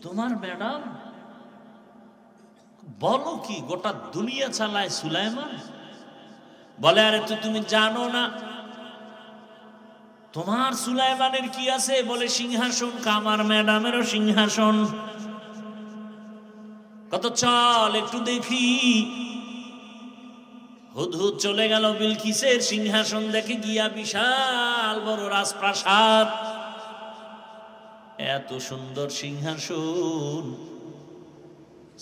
[SPEAKER 1] তোমার ম্যাডাম? বলো কি, গোটা দুনিয়া চালায় সুলাইমান? বলে আরে তো তুমি জানো না তোমার সুলাইমানের কি আছে? বলে সিংহাসন, আমার ম্যাডামেরও সিংহাসন। কত চল একটু দেখি। হুদহুদ চলে গেল বিলকিসের সিংহাসন দেখে গিয়া, বিশাল বড় রাজপ্রাসাদ, এত সুন্দর সিংহাসন।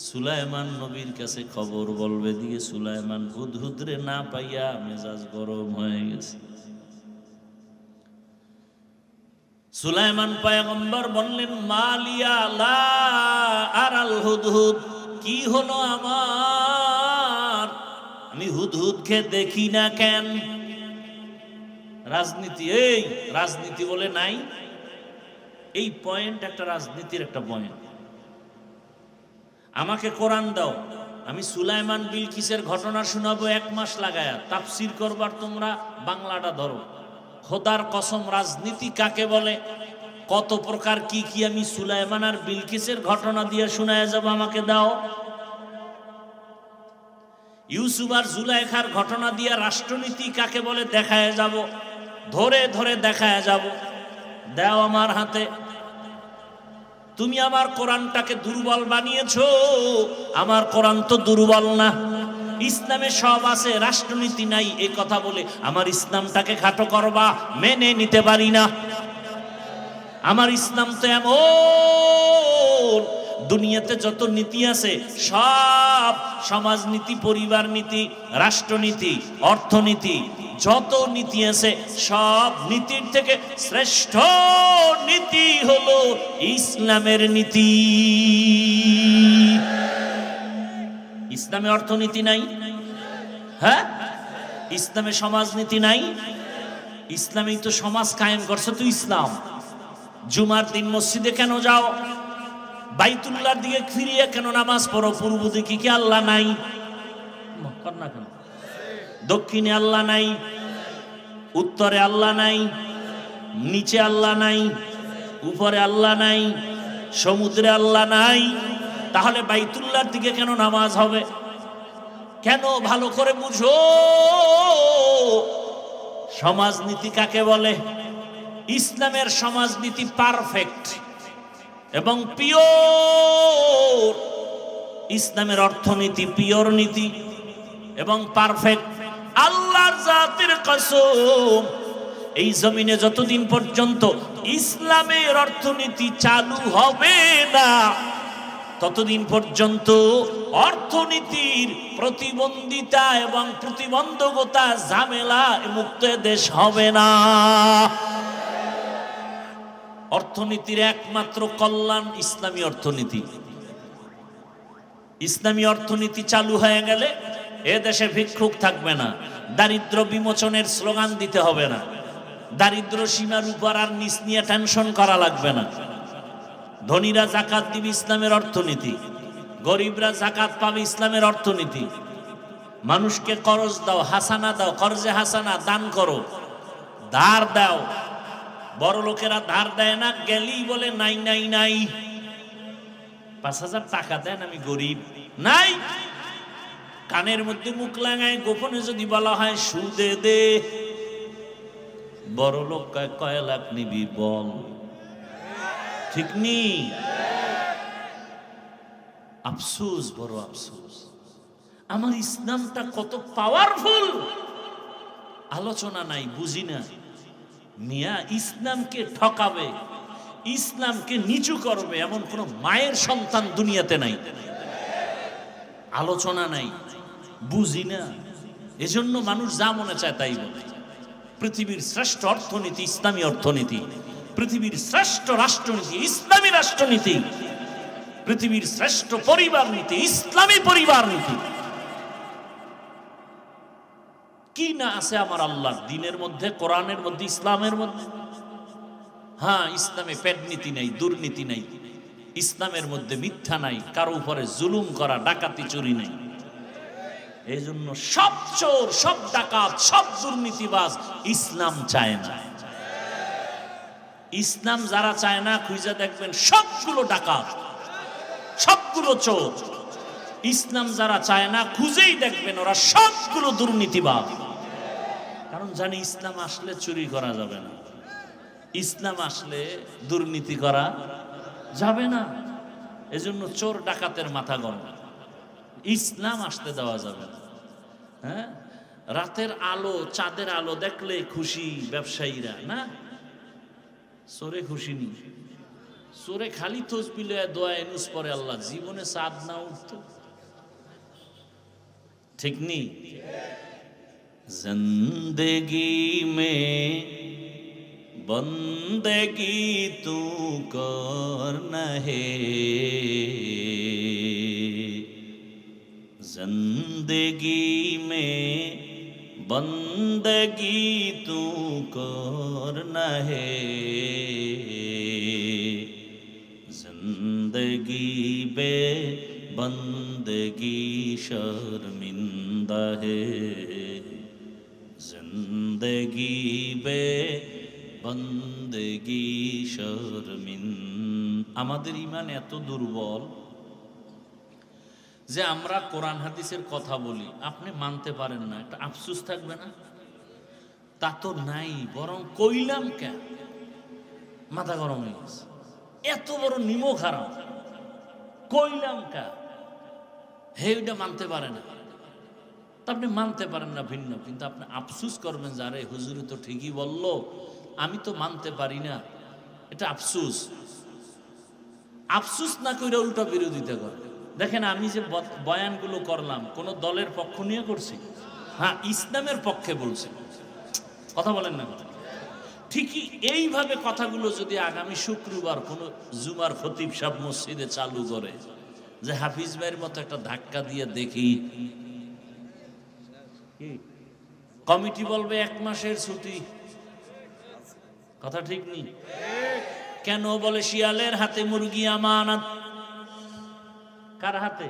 [SPEAKER 1] সুলাইমান নবীর কাছে খবর বলবে দিয়ে সুলাইমান হুদহুদরে না পাইয়া মেজাজ গরম হয়ে গেছে। সুলাইমান পয়গম্বর বললেন, মালিয়া লা আরাল হুদহুদ, কি হলো আমার, আমি হুদহুদকে দেখি না কেন? রাজনীতি, এই রাজনীতি বলে নাই। এই পয়েন্ট একটা রাজনীতির একটা পয়েন্ট। আমাকে কোরআন দাও, আমি সুলাইমান বিলকিসের ঘটনা শোনাবো 1 মাস লাগায়া, তাফসির করবার তোমরা বাংলাটা ধরো। খোদার কসম, রাজনীতি কাকে বলে, কত প্রকার কি কি আমি সুলাইমান আর বিলকিসের ঘটনা দিয়ে শোনায় যাব, আমাকে দাও। ইউসুফ আর জুলাইখার ঘটনা দিয়ে রাষ্ট্রনীতি কাকে বলে দেখায় যাব, ধরে ধরে দেখায় যাব। দাও আমার হাতে। তুমি আমার কোরআনটাকে দুর্বল বানিয়েছো। আমার কোরআন তো দুর্বল না, ইসলামে সব আছে, রাষ্ট্রনীতি নাই, এই কথা বলে আমার ইসলামটাকে খাটো করবা, মেনে নিতে পারি না। আমার ইসলাম তো এমন, দুনিয়াতে যত নীতি আছে সব, সমাজনীতি, পরিবার নীতি, রাষ্ট্রনীতি, অর্থনীতি, যত নীতি আছে সব নীতির থেকে শ্রেষ্ঠ নীতি হলো ইসলামের নীতি। ইসলামে অর্থনীতি নাই, হ্যাঁ, ইসলামে সমাজনীতি নাই। ইসলামেই তো সমাজ কায়েম করছে তো ইসলাম। জুমার দিন মসজিদে কেন যাও? বাইতুল্লাহর দিকে ফিরিয়ে কেন নামাজ পড়ো? পূর্ব দিকে কি আল্লাহ নাই? না কেন? দক্ষিণে আল্লাহ নাই, উত্তরে আল্লাহ নাই, নিচে আল্লাহ নাই, উপরে আল্লাহ নাই, সমুদ্রে আল্লাহ নাই। তাহলে বাইতুল্লাহর দিকে কেন নামাজ হবে? কেন? ভালো করে বুঝো সমাজনীতি কাকে বলে। ইসলামের সমাজনীতি পারফেক্ট এবং পিওর। ইসলামের অর্থনীতি পিওর নীতি এবং পারফেক্ট। আল্লাহর জাতের কসম, এই জমিনে যতদিন পর্যন্ত ইসলামের অর্থনীতি চালু হবে না, ততদিন পর্যন্ত অর্থনীতির প্রতিবন্ধিতা এবং প্রতিবন্ধকতা ঝামেলা মুক্ত দেশ হবে না। অর্থনীতির একমাত্র কল্যাণ ইসলামী অর্থনীতি। ইসলামী অর্থনীতি চালু হয়ে গেলে এ দেশে ভিক্ষুক থাকবে না, দারিদ্র বিমোচনের স্লোগান দিতে হবে না, দারিদ্র সীমার উপর আর নিচ নিয়ে টেনশন করা লাগবে না। ধনীরা যাকাত দিবে ইসলামের অর্থনীতি, গরিবরা যাকাত পাবে ইসলামের অর্থনীতি। মানুষকে করজ দাও, হাসানা দাও, কর্জে হাসানা দান করো, ধার দাও। বড় লোকেরা ধার দেয় না, গেলেই বলে নাই নাই নাই। 5,000 টাকা দেন, আমি গরিব, নাই। কানের মধ্যে মুখ লাগায় গোপনে যদি বলা হয় সুদে দে, বড় লোক কয় লাখ নিবি বল, ঠিক নি? আফসোস, বড় আফসোস। আমার ইসলামটা কত পাওয়ারফুল, আলোচনা নাই, বুঝি না। মিয়া, ইসলামকে ঠকাবে, ইসলামকে নিচু করবে এমন কোন মায়ের সন্তান দুনিয়াতে নাই। আলোচনা নাই, বুঝি না। এজন্য মানুষ যা মনে চায় তাই বলে। পৃথিবীর শ্রেষ্ঠ অর্থনীতি ইসলামী অর্থনীতি, পৃথিবীর শ্রেষ্ঠ রাষ্ট্রনীতি ইসলামী রাষ্ট্রনীতি, পৃথিবীর শ্রেষ্ঠ পরিবার নীতি ইসলামী পরিবার নীতি। কি না আছে আমার আল্লাহর দ্বীনের মধ্যে, কোরআনের মধ্যে, ইসলামের মধ্যে। হ্যাঁ, ইসলামে পেট নীতি নাই, দুর্নীতি নাই, ইসলামের মধ্যে মিথ্যা নাই, কারো উপরে জুলুম করা, ডাকাতি, চুরি নাই। এই জন্য সব চোর, সব ডাকাত, সব দুর্নীতিবাজ ইসলাম চায় না। ইসলাম যারা চায় না, খুঁজে দেখবেন সবগুলো ডাকাত, সবগুলো চোর। ইসলাম যারা চায় না, খুঁজেই দেখবেন ওরা সবগুলো দুর্নীতিবাজ। কারণ জানি ইসলাম আসলে চুরি করা যাবে না, ইসলাম আসলে দুর্নীতি করা যাবে না। এজন্য চোর ডাকাতের মাথা গরম, ইসলাম আসতে দেওয়া যাবে না। হ্যাঁ, রাতের আলো, চাঁদের আলো দেখলে খুশি ব্যবসায়ীরা, না চোরে খুশি নি। চোরে খালি তসবিহ লয়ে দোয়া এনুস পরে আল্লাহ, জীবনে চাঁদ না উঠত, ঠিক নি? জিন্দেগি মে বন্দেগি তু করনা হে, जिंदगी में बंदगी तू करना है, जिंदगी बे बंदगी शर्मिंदा है, जिंदगी बे बंदगी शर्मिंदा। আমাদের ঈমান এত দুর্বল যে আমরা কোরআন হাদিসের কথা বলি, আপনি মানতে পারেন না, একটা আফসোস থাকবে না? তা তো নাই, বরং কইলাম কেন মাথা গরম হয়ে গেছে। এত বড় নিমক হারাম, কইলাম কেন, হে ওইটা মানতে পারে না। তা আপনি মানতে পারেন না ভিন্ন, কিন্তু আপনি আফসোস করবেন যে আরে হুজুরে তো ঠিকই বললো, আমি তো মানতে পারি না। এটা আফসোস। আফসোস না করে উল্টা বিরোধিতা করে। দেখেন, আমি যে বয়ানগুলো করলাম কোন দলের পক্ষ নিয়ে করছি? হ্যাঁ, ইসলামের পক্ষে বলছি। কথা বলেন না? ঠিকই এইভাবে কথাগুলো যদি আগামী শুক্রবার কোন জুমার খতিব সাহেব মসজিদে চালু করে, যে হাফিজ ভাইয়ের মতো একটা ধাক্কা দিয়ে দেখি, কমিটি বলবে 1 মাসের ছুটি। কথা ঠিক নেই? কেন বলে শিয়ালের হাতে মুরগি আমানত। কার হাতে?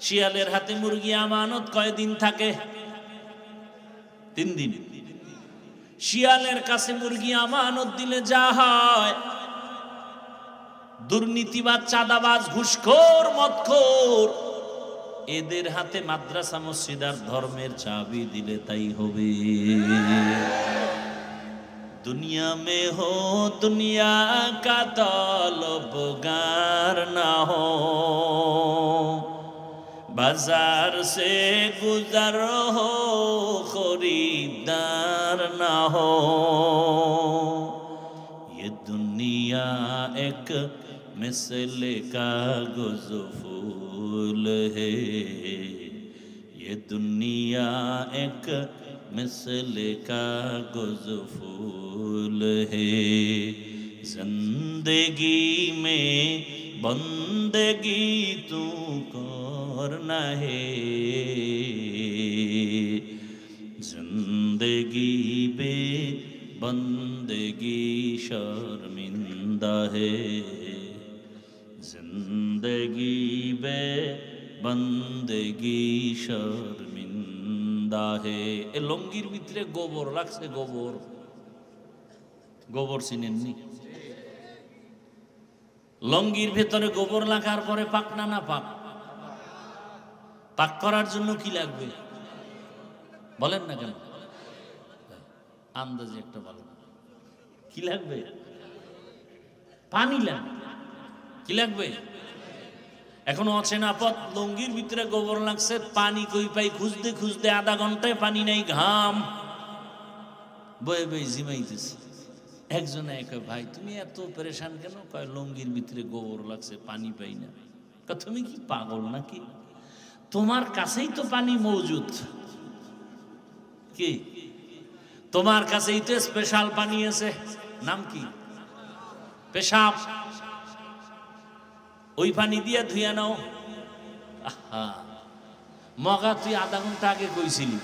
[SPEAKER 1] শিয়ালের হাতে মুরগি আমানত কয়দিন থাকে? 3 দিন। শিয়ালের কাছে মুরগি আমানত দিলে যা হয়, দুর্নীতিবাজ, চাঁদাবাজ, ঘুষখোর, মদখোর এদের হাতে মাদ্রাসা মসজিদ আর ধর্মের চাবি দিলে তাই হবে। दुनिया में हो दुनिया का तलबगार ना हो, बाजार से गुजर हो खरीदार ना हो। ये दुनिया एक मिसले कागज़ फूल है, ये दुनिया एक मिसले कागज़ फूल है। जिंदगी में बंदगी तू करना है, जिंदगी बे बंदगी शर्मिंदा है, जिंदगी बे बंदगी शर्मिंदा है। ए लंगिर भितरे गोबर लागছে, गोबर गोबर চিনেননি? লঙ্গির ভেতরে গোবর লাগার পরে পাক না না পাক? পাক করার জন্য কি লাগবে বলেন না কেন? আন্দাজে একটা বলেন, কি লাগবে? পানি লাগবে। কি লাগবে? এখনো অচেনা পথ। লঙ্গির ভিতরে গোবর লাগছে, পানি কই পাই খুঁজতে খুঁজতে আধা ঘন্টায় পানি নাই, ঘাম বয়ে বয়ে জিমাইতেছে। একজনে কয়, ভাই তুমি এত পরেশান কেন? কয় লঙ্গির ভিতরে গোবর লাগছে, পানি পাই না। কয় তুমি কি পাগল নাকি? তোমার কাছেই তো পানি মজুদ। কি তোমার কাছেই তো স্পেশাল পানি আছে, নাম কি? পেশাব। ওই পানি দিয়ে ধুয়ে নাও। আহা, মগা তুই আধা ঘন্টা আগে কইছিলি,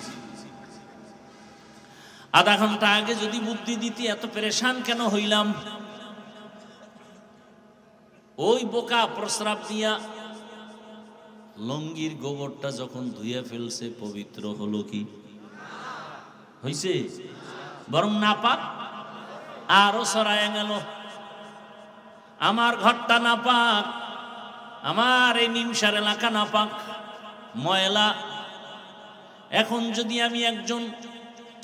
[SPEAKER 1] আধা ঘন্টা আগে যদি বুদ্ধি দিতি এত পরেশান কেন হইলাম? ওই বোকা প্রস্রাব দিয়া লঙ্গির গোবরটা যখন ধুয়ে ফেলছে, পবিত্র হলো কি হইছে? বরং নাপাক আরো সরায় গেল। আমার ঘরটা নাপাক, আমার এই নিমসার এলাকা নাপাক, ময়লা। এখন যদি আমি একজন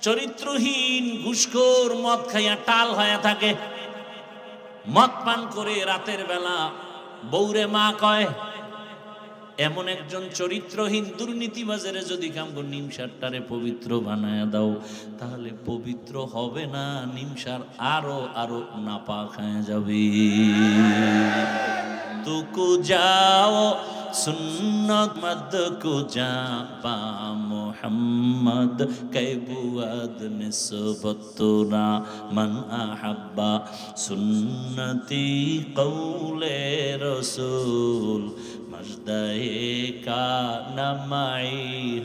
[SPEAKER 1] চরিত্রহীন ঘুষখোর মদ খাইয়া টাল হয়ে থাকে, মদ পান করে রাতের বেলা বউরে মা কয়, এমন একজন চরিত্রহীন দুর্নীতিবাজের যদি কামগো নিমসারটারে পবিত্র বানায় দাও, তাহলে পবিত্র হবে না, নিমসার আরো আরো নাপাক হয়ে যাবে। তুকু যাও সুন্নত মদ কো জাপা মোহাম্মদ কৈবুয়াদ নিসবতুনা মান আহাব্বা সুন্নতি কৌলে রসুল মজদায়ে কা নামাই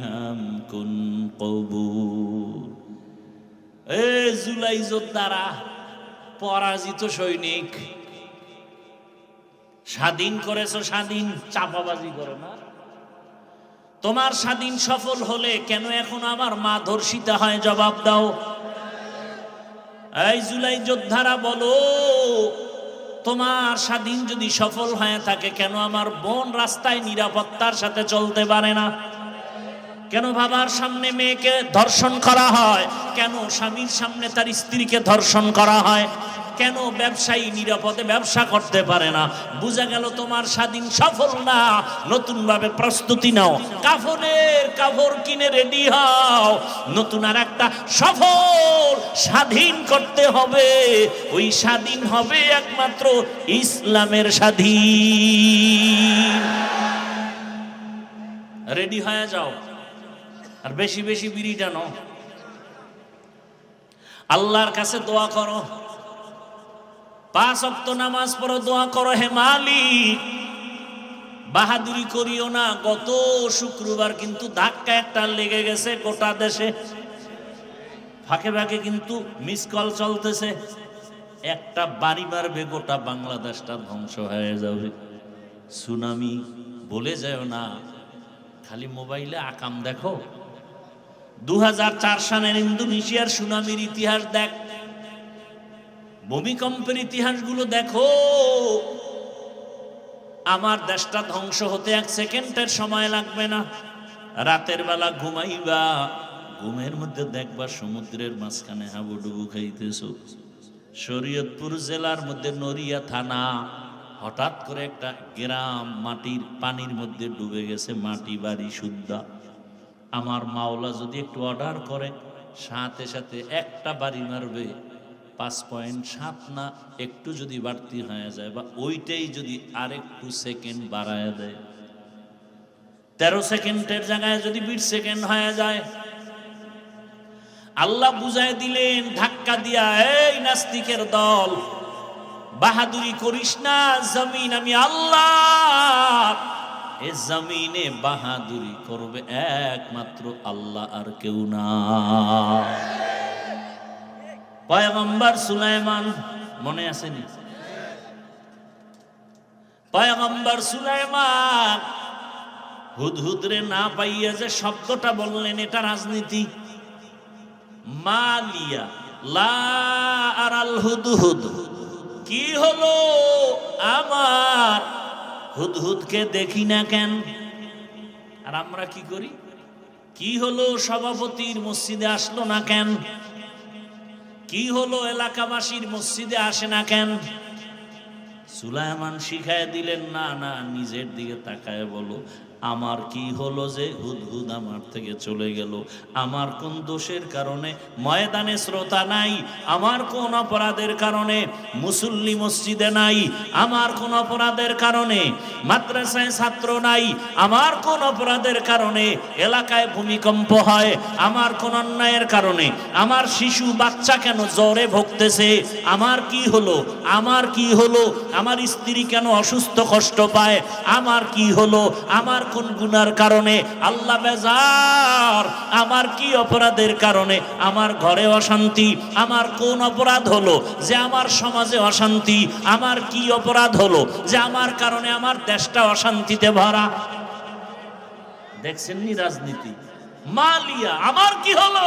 [SPEAKER 1] হাম কুন কবুল। এ জুলাই যোদ্ধারা, পরাজিত সৈনিক, স্বাধীন করেছো, স্বাধীন চাপাবাজি করো না। তোমার স্বাধীন সফল হলে কেন এখন আমার মা ধর্ষিতা হয়? জবাব দাও। এই জুলাই যোদ্ধারা বলো, তোমার স্বাধীন যদি সফল হয়ে থাকে, কেন আমার বোন রাস্তায় নিরাপত্তার সাথে চলতে পারে না? কেন বাবার সামনে মেয়েকে ধর্ষণ করা হয়? কেন স্বামীর সামনে তার স্ত্রীকে ধর্ষণ করা হয়? কেন ব্যবসায়ী নিরাপদে ব্যবসা করতে পারে না? বুঝা গেল তোমার স্বাধীন সফল না। নতুন ভাবে প্রস্তুতি নাও, কাফনের কাপড় কিনে রেডি হও, নতুন আর একটা সফল স্বাধীন করতে হবে। ওই স্বাধীন হবে একমাত্র ইসলামের স্বাধীন। রেডি হয়ে যাও, আর বেশি বেশি বিড়ি টানো, আল্লাহর কাছে দোয়া করো, 5 ওয়াক্ত নামাজ পড়ো, দোয়া করো, হে মালিক বাহাদুরি করিও না। গত শুক্রবার কিন্তু ধাক্কা একটা লেগে গেছে গোটা দেশে, ফাঁকে ফাঁকে কিন্তু মিস কল চলতেছে। একটা বাড়ি মারবে, গোটা বাংলাদেশটা ধ্বংস হয়ে যাবে। সুনামি বলে যায় না, খালি মোবাইলে আকাম দেখো। 2004 সালের ইন্দোনেশিয়ার সুনামির ইতিহাস দেখ, ভূমিকম্পের ইতিহাসগুলো দেখো। আমার দেশটা ধ্বংস হতে 1 সেকেন্ডের সময় লাগবে না। রাতের বেলা ঘুমাইবা, ঘুমের মধ্যে দেখবা সমুদ্রের মাঝখানে হাবুডুবু খাইতেছো। শরীয়তপুর জেলার মধ্যে নড়িয়া থানা, হঠাৎ করে একটা গ্রাম মাটির পানির মধ্যে ডুবে গেছে, মাটি বাড়ি শুদ্ধা। আমার মাওলা যদি একটু অর্ডার করে, সাথে সাথে একটা বাড়ি মারবে, 5.7 না একটু যদি বাড়তি হয়ে যায়, বা ওইটাই যদি আরেকটু সেকেন্ড বাড়ায় দেয়, 13 সেকেন্ডের জায়গায় যদি 20 সেকেন্ড হয়ে যায়, আল্লাহ বুঝায় দিলেন ধাক্কা দিয়া, এই নাস্তিকের দল, বাহাদুরি করিস না, জমিন আমি আল্লাহ, এ জমিনে বাহাদুরি করবে একমাত্র আল্লাহ, আর কেউ না। পয়গম্বর সুলাইমান, মনে আসেনি? পয়গম্বর সুলাইমান হুদহুদরে না পাইয়া যে শব্দটা বললেন, এটা রাজনীতি। মালিয়া লা আরাল হুদহুদ, কি হলো আমার হুদহুদকে দেখি না কেন? আর আমরা কি করি? কি হলো সভাপতির মসজিদে আসলো না কেন? কি হলো এলাকাবাসীর মসজিদে আসে না কেন? সুলাইমান শিখায় দিলেন, না না, নিজের দিকে তাকায় বলো, আমার কি হলো যে হুদহুদ আমার থেকে চলে গেল? আমার কোন দোষের কারণে ময়দানে শ্রোতা নাই? আমার কোন অপরাধের কারণে মুসল্লি মসজিদে নাই? আমার কোন অপরাধের কারণে মাদ্রাসায় ছাত্র নাই? আমার কোন অপরাধের কারণে এলাকায় ভূমিকম্প হয়? আমার কোন অন্যায়ের কারণে আমার শিশু বাচ্চা কেন জ্বরে ভুগতেছে? আমার কি হলো? আমার কি হলো? আমার স্ত্রী কেন অসুস্থ কষ্ট পায়? আমার কি হলো? আমার কোন গুনার কারণে আল্লাহ বেজার? আমার কি অপরাধের কারণে আমার ঘরে অশান্তি? আমার কোন অপরাধ হলো যে আমার সমাজে অশান্তি? আমার কি অপরাধ হলো যে আমার কারণে আমার দেশটা অশান্তিতে ভরা? দেখছেন নি রাজনীতি? মালিয়া, আমার কি হলো?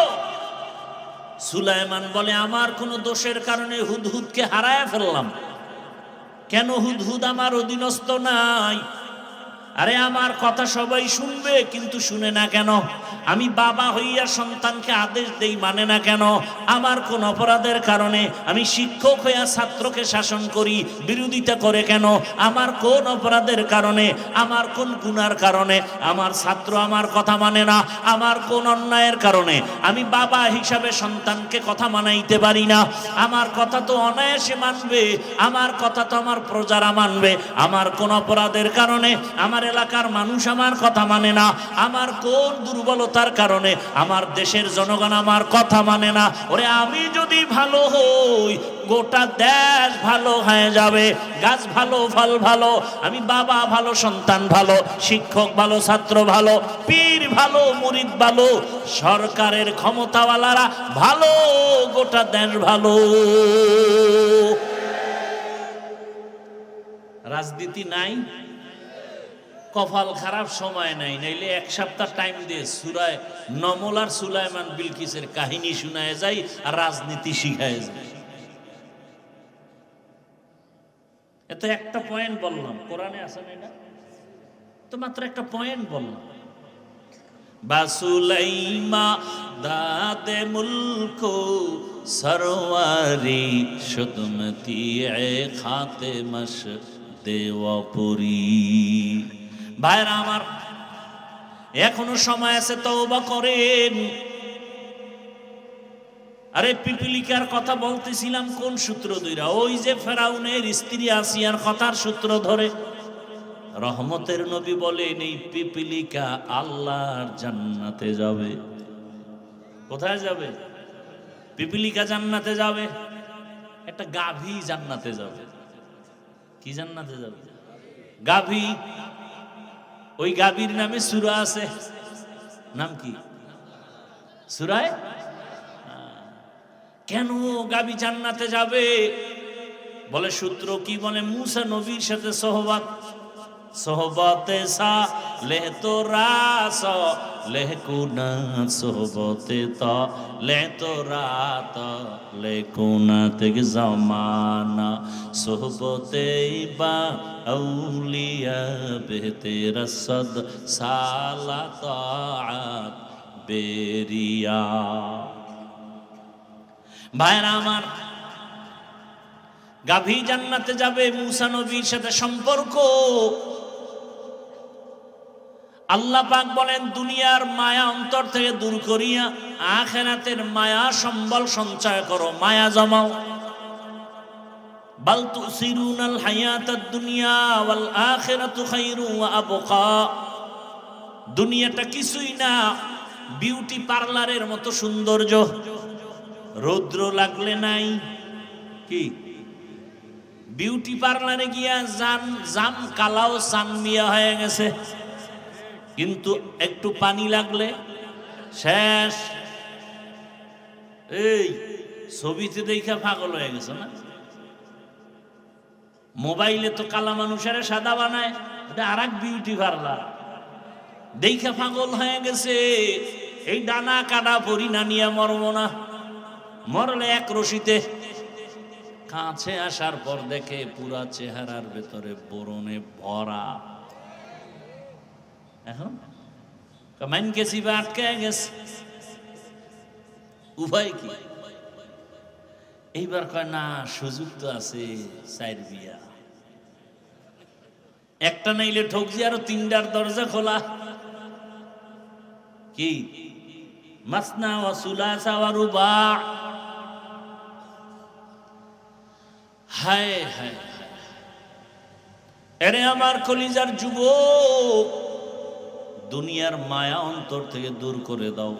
[SPEAKER 1] সুলাইমান বলে, আমার কোন দোষের কারণে হুদহুদকে হারায় ফেললাম। কেন হুদহুদ আমার অধীনস্থ নাই? আরে আমার কথা সবাই শুনবে, কিন্তু শুনে না কেন? আমি বাবা হইয়া সন্তানকে আদেশ দেই, মানে না কেন? আমার কোন অপরাধের কারণে? আমি শিক্ষক হইয়া ছাত্রকে শাসন করি, বিরোধিতা করে কেন? আমার কোন অপরাধের কারণে? আমার কোন গুনার কারণে আমার ছাত্র আমার কথা মানে না? আমার কোন অন্যায়ের কারণে আমি বাবা হিসাবে সন্তানকে কথা মানাইতে পারি না? আমার কথা তো অনায়াসে মানবে, আমার কথা তো আমার প্রজারা মানবে। আমার কোন অপরাধের কারণে আমার এলাকার মানুষ আমার কথা মানে না? আমার কোন দুর্বলতার কারণে আমার দেশের জনগণ আমার কথা মানে না? ওরে, আমি যদি ভালো হই, গোটা দেশ ভালো হয়ে যাবে। গাছ ভালো, ফল ভালো, আমি বাবা ভালো, সন্তান ভালো, শিক্ষক ভালো, ছাত্র ভালো, পীর ভালো, মুরিদ ভালো, সরকারের ক্ষমতাওয়ালারা ভালো, গোটা দেশ ভালো। রাজনীতি নাই, কপাল খারাপ সময় নাই, নাইলে 1 সপ্তাহ টাইম দিয়ে সূরা নমল আর সুলাইমান বিলকিসের কাহিনী শোনায় যায় আর রাজনীতি শিখায় যায়। এত একটা পয়েন্ট বললাম, কোরআনে আছে না? এটা তো মাত্র একটা পয়েন্ট বললাম। বাসুলাইমা দাদে মুলকো সরওয়ারি শুদমতি এ খাতে মশ দেওয়াপুরি। ভাইরা আমার, এখনো সময় আছে, তওবা করেন। আরে পিপিলিকার কথা বলতেছিলাম কোন সূত্র ধরে? ওই যে ফেরাউনের স্ত্রী আসিয়ার কথার সূত্র ধরে। রহমতের নবী বলেন, এই পিপিলিকা আল্লাহর জান্নাতে যাবে। কোথায় যাবে? পিপিলিকা জান্নাতে যাবে, একটা গাভী জান্নাতে যাবে। কি জান্নাতে যাবে? গাভী। ওই গাভীর নামে সূরা আছে, নাম কি? সূরায়ে। কেন গাভী জান্নাতে যাবে? বলে সূত্র কি বলে, মুসা নবীর সাথে সোহবত, সোহবতে সালেহ তোরা সালেহ কুনা, সোহবতে তালেহ তোরা তালেহ কুনা তেগ জামানা, সোহবতে বা আউলিয়া বেহতেরা সদ সালা তাআত বেরিয়া। ভাইরা আমার, গাভী জান্নাতে যাবে, মুসা নবীর সাথে সম্পর্ক। আল্লাহ পাক বলেন, দুনিয়ার মায়া অন্তর থেকে দূর করিয়া আখিরাতের মায়া সম্বল সঞ্চয় করো, মায়া জমাও। বাল তুসিরুনাল হায়াতাদ দুনিয়া ওয়াল আখিরাতু খায়রু ওয়া আবকা। দুনিয়াটা কিছুই না, বিউটি পার্লারের মতো সৌন্দর্য। রৌদ্র লাগলে নাই কি, বিউটি পার্লারে গিয়া জাম কালাও সানমিয়া হয়ে গেছে, কিন্তু একটু পানি লাগলে শেষ। এই ছবিতে দেখা পাগল হয়ে গেছে না? মোবাইলে তো কালা মানুষের সাদা বানায়, এটা আর এক বিউটি পার্লার। দেখা পাগল হয়ে গেছে। এই ডানা কাটা পরি না নিয়ে মরবো না, মরলে এক রশিতে। কাছে আসার পর দেখে পুরা চেহারার ভেতরে বরণে ভরা। এখন কামাইন কেসি বা আটকে গেছে, উভয় কি? এইবার কয় না, সুযোগ তো আছে, চার বিয়া একটা নাইলে ঠকজি, আরো তিনটার দরজা খোলা। কি মাসনা ওয়া সুলাসা ওয়া রুবা। হায় হায়, এরে আমার কলিজার যুবক, দুনিয়ার মায়া অন্তর থেকে দূর করে দাও।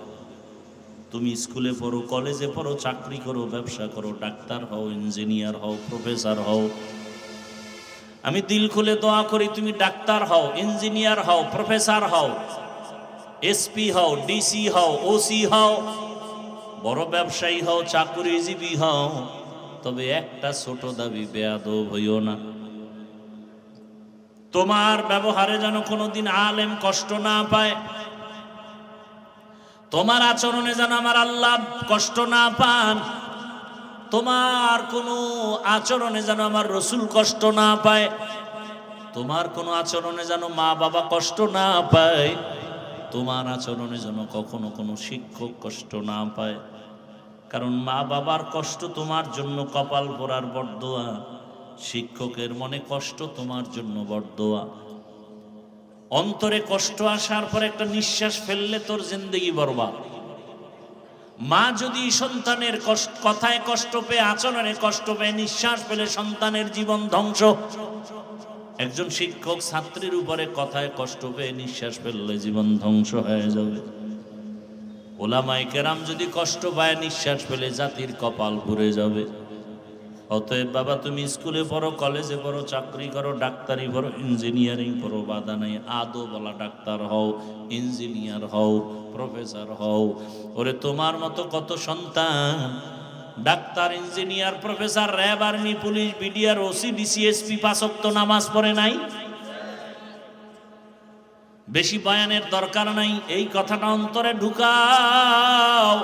[SPEAKER 1] তুমি স্কুলে পড়ো, কলেজে পড়ো, চাকরি করো, ব্যবসা করো, ডাক্তার হও, ইঞ্জিনিয়ার হও, প্রফেসর হও। আমি দিল খুলে দোয়া করি তুমি ডাক্তার হও, ইঞ্জিনিয়ার হও, প্রফেসর হও, এসপি হও, ডিসি হও, ওসি হও, বড় ব্যবসায়ী হও, চাকরিজীবী হও। তবে একটা ছোট দাবি, বেয়াদব হইও না। তোমার ব্যবহারে যেন কোনোদিন আলেম কষ্ট না পায়, তোমার আচরণে যেন আমার আল্লাহ কষ্ট না পান, তোমার কোনো আচরণে যেন আমার রসুল কষ্ট না পায়, তোমার কোনো আচরণে যেন মা বাবা কষ্ট না পায়, তোমার আচরণে যেন কখনো কোনো শিক্ষক কষ্ট না পায়। কারণ মা বাবার কষ্ট তোমার জন্য কপাল পোড়ার বরদোয়া, শিক্ষকের মনে কষ্ট তোমার জন্য বরদোয়া। অন্তরে কষ্ট আসার পর একটা নিঃশ্বাস ফেললে তোর জিন্দেগি বরবাদ। মা যদি সন্তানের কথায় কষ্ট পেয়ে, আচরণে কষ্ট পেয়ে, নিঃশ্বাস ফেলে সন্তানের জীবন ধ্বংস। একজন শিক্ষক ছাত্রীর উপরে কথায় কষ্ট পেয়ে নিঃশ্বাস ফেললে জীবন ধ্বংস হয়ে যাবে। ওলামায়ে কেরাম যদি কষ্ট পায়, নিঃশ্বাস ফেলে জাতির কপাল পুড়ে যাবে। অতএব বাবা, তুমি স্কুলে পড়ো, কলেজে পড়ো, চাকরি করো, ডাক্তারি পড়ো, ইঞ্জিনিয়ারিং পড়ো, বাধা নেই। আদো বলা ডাক্তার হও, ইঞ্জিনিয়ার হও, প্রফেসর হও। ওরে তোমার মতো কত সন্তান doctor, engineer, professor, RAB, army, police, BDR, OC, DC, SP 5 ওয়াক্ত নামাজ পড়ে নাই। বেশি বয়ানের দরকার নাই, এই কথাটা অন্তরে ঢুকাও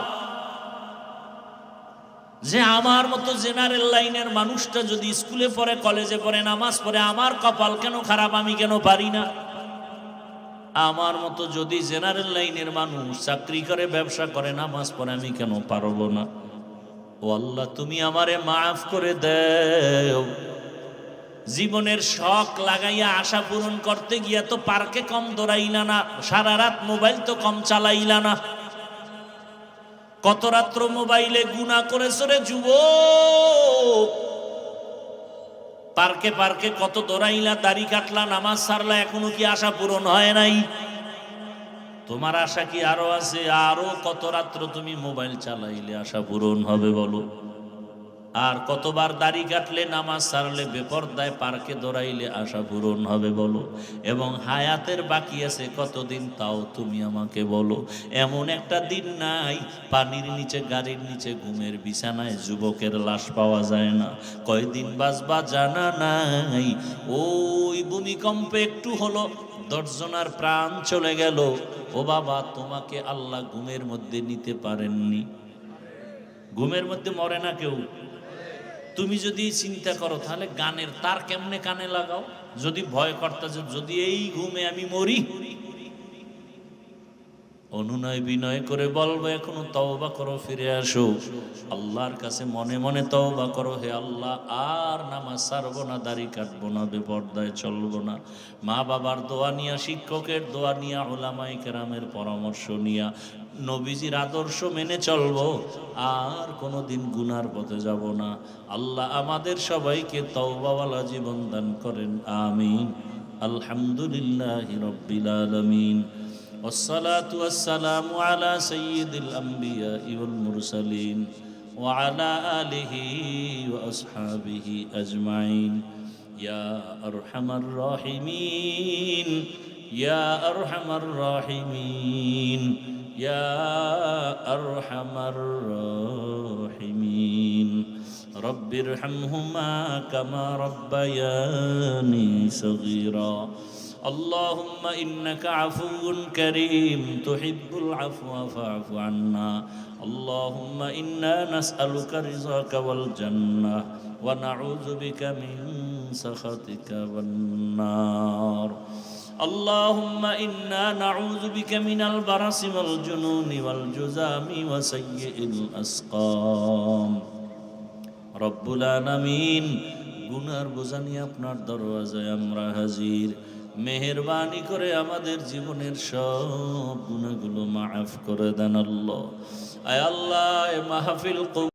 [SPEAKER 1] যে আমার মতো জেনারেল লাইনের মানুষটা যদি স্কুলে পড়ে, কলেজে পড়ে, নামাজ পড়ে, আমার কপাল কেন খারাপ, আমি কেন পারি না? আমার মতো যদি জেনারেল লাইনের মানুষ চাকরি করে, ব্যবসা করে, নামাজ পড়ে, আমি কেন পারবো না? ও আল্লাহ, তুমি আমারে মাফ করে দেও। জীবনের শখ লাগাইয়া আশা পূরণ করতে গিয়া তো পার্কে কম দৌড়াইলা না, সারা রাত মোবাইল তো কম চালাইলা না। কত রাত্র মোবাইলে গুনাহ করেছ রে যুবক। পার্কে পার্কে কত দৌড়াইলা, দাড়ি কাটলা, নামাজ ছাড়লা, এখনো কি আশা পূরণ হয় নাই? তোমার আশা কি আরো আছে? আরো কত রাত্র তুমি মোবাইল চালাইলে আশা পূরণ হবে বলো? আর কতবার দাড়ি কাটলে, নামাজ ছাড়লে, বেপরদায় পার্কে দৌড়াইলে আশা পূরণ হবে বলো? এবং হায়াতের বাকি আছে কতদিন তাও তুমি আমাকে বলো। এমন একটা দিন নাই পানির নিচে, গাড়ির নিচে, ঘুমের বিছানায় যুবকের লাশ পাওয়া যায় না। কয়দিন বাঁচবা জানা নাই। ওই ভূমিকম্পে একটু হলো 10 জনার প্রাণ চলে গেল। ও বাবা, তোমাকে আল্লাহ ঘুমের মধ্যে নিতে পারেননি? ঘুমের মধ্যে মরে না কেউ। তুমি যদি চিন্তা করো তাহলে গানের তার কেমনে কানে লাগাও? যদি ভয় করতে যদি এই ঘুমে আমি মরি, অনুনয় বিনয় করে বলবো এখনো তওবা করো, ফিরে আসো আল্লাহর কাছে, মনে মনে তওবা করো, হে আল্লাহ আর নামাজ ছাড়বো না, দাড়ি কাটবো না, বেপরদায় চলবো না। মা বাবার দোয়া নিয়া, শিক্ষকের দোয়া নিয়া, উলামায়ে কেরামের পরামর্শ নিয়া, নবীজির আদর্শ মেনে চলবো, আর কোনোদিন গুনার পথে যাব না। আল্লাহ আমাদের সবাইকে তওবাওয়ালা জীবন দান করেন, আমিন। আলহামদুলিল্লাহি রাব্বিল আলামিন। والصلاة والسلام على سيد الأنبياء والمرسلين وعلى آله وأصحابه أجمعين يا أرحم الراحمين يا أرحم الراحمين يا أرحم الراحمين رب ارحمهما كما ربياني صغيرا اللهم إنك عفو كريم تحب العفو فاعف عنا اللهم إنا نسألك رضاك والجنة ونعوذ بك من سخطك والنار اللهم إنا نعوذ بك من البرص والجنون والجذام وسيء الأسقام رب العالمين গুনার বোঝা নিয়ে আপনার দরওয়াজায় আমরা হাজির। মেহেরবানি করে আমাদের জীবনের সব গুনাহগুলো মাফ করে দেন আল্লাহ। আয় আল্লাহ, মাহফিল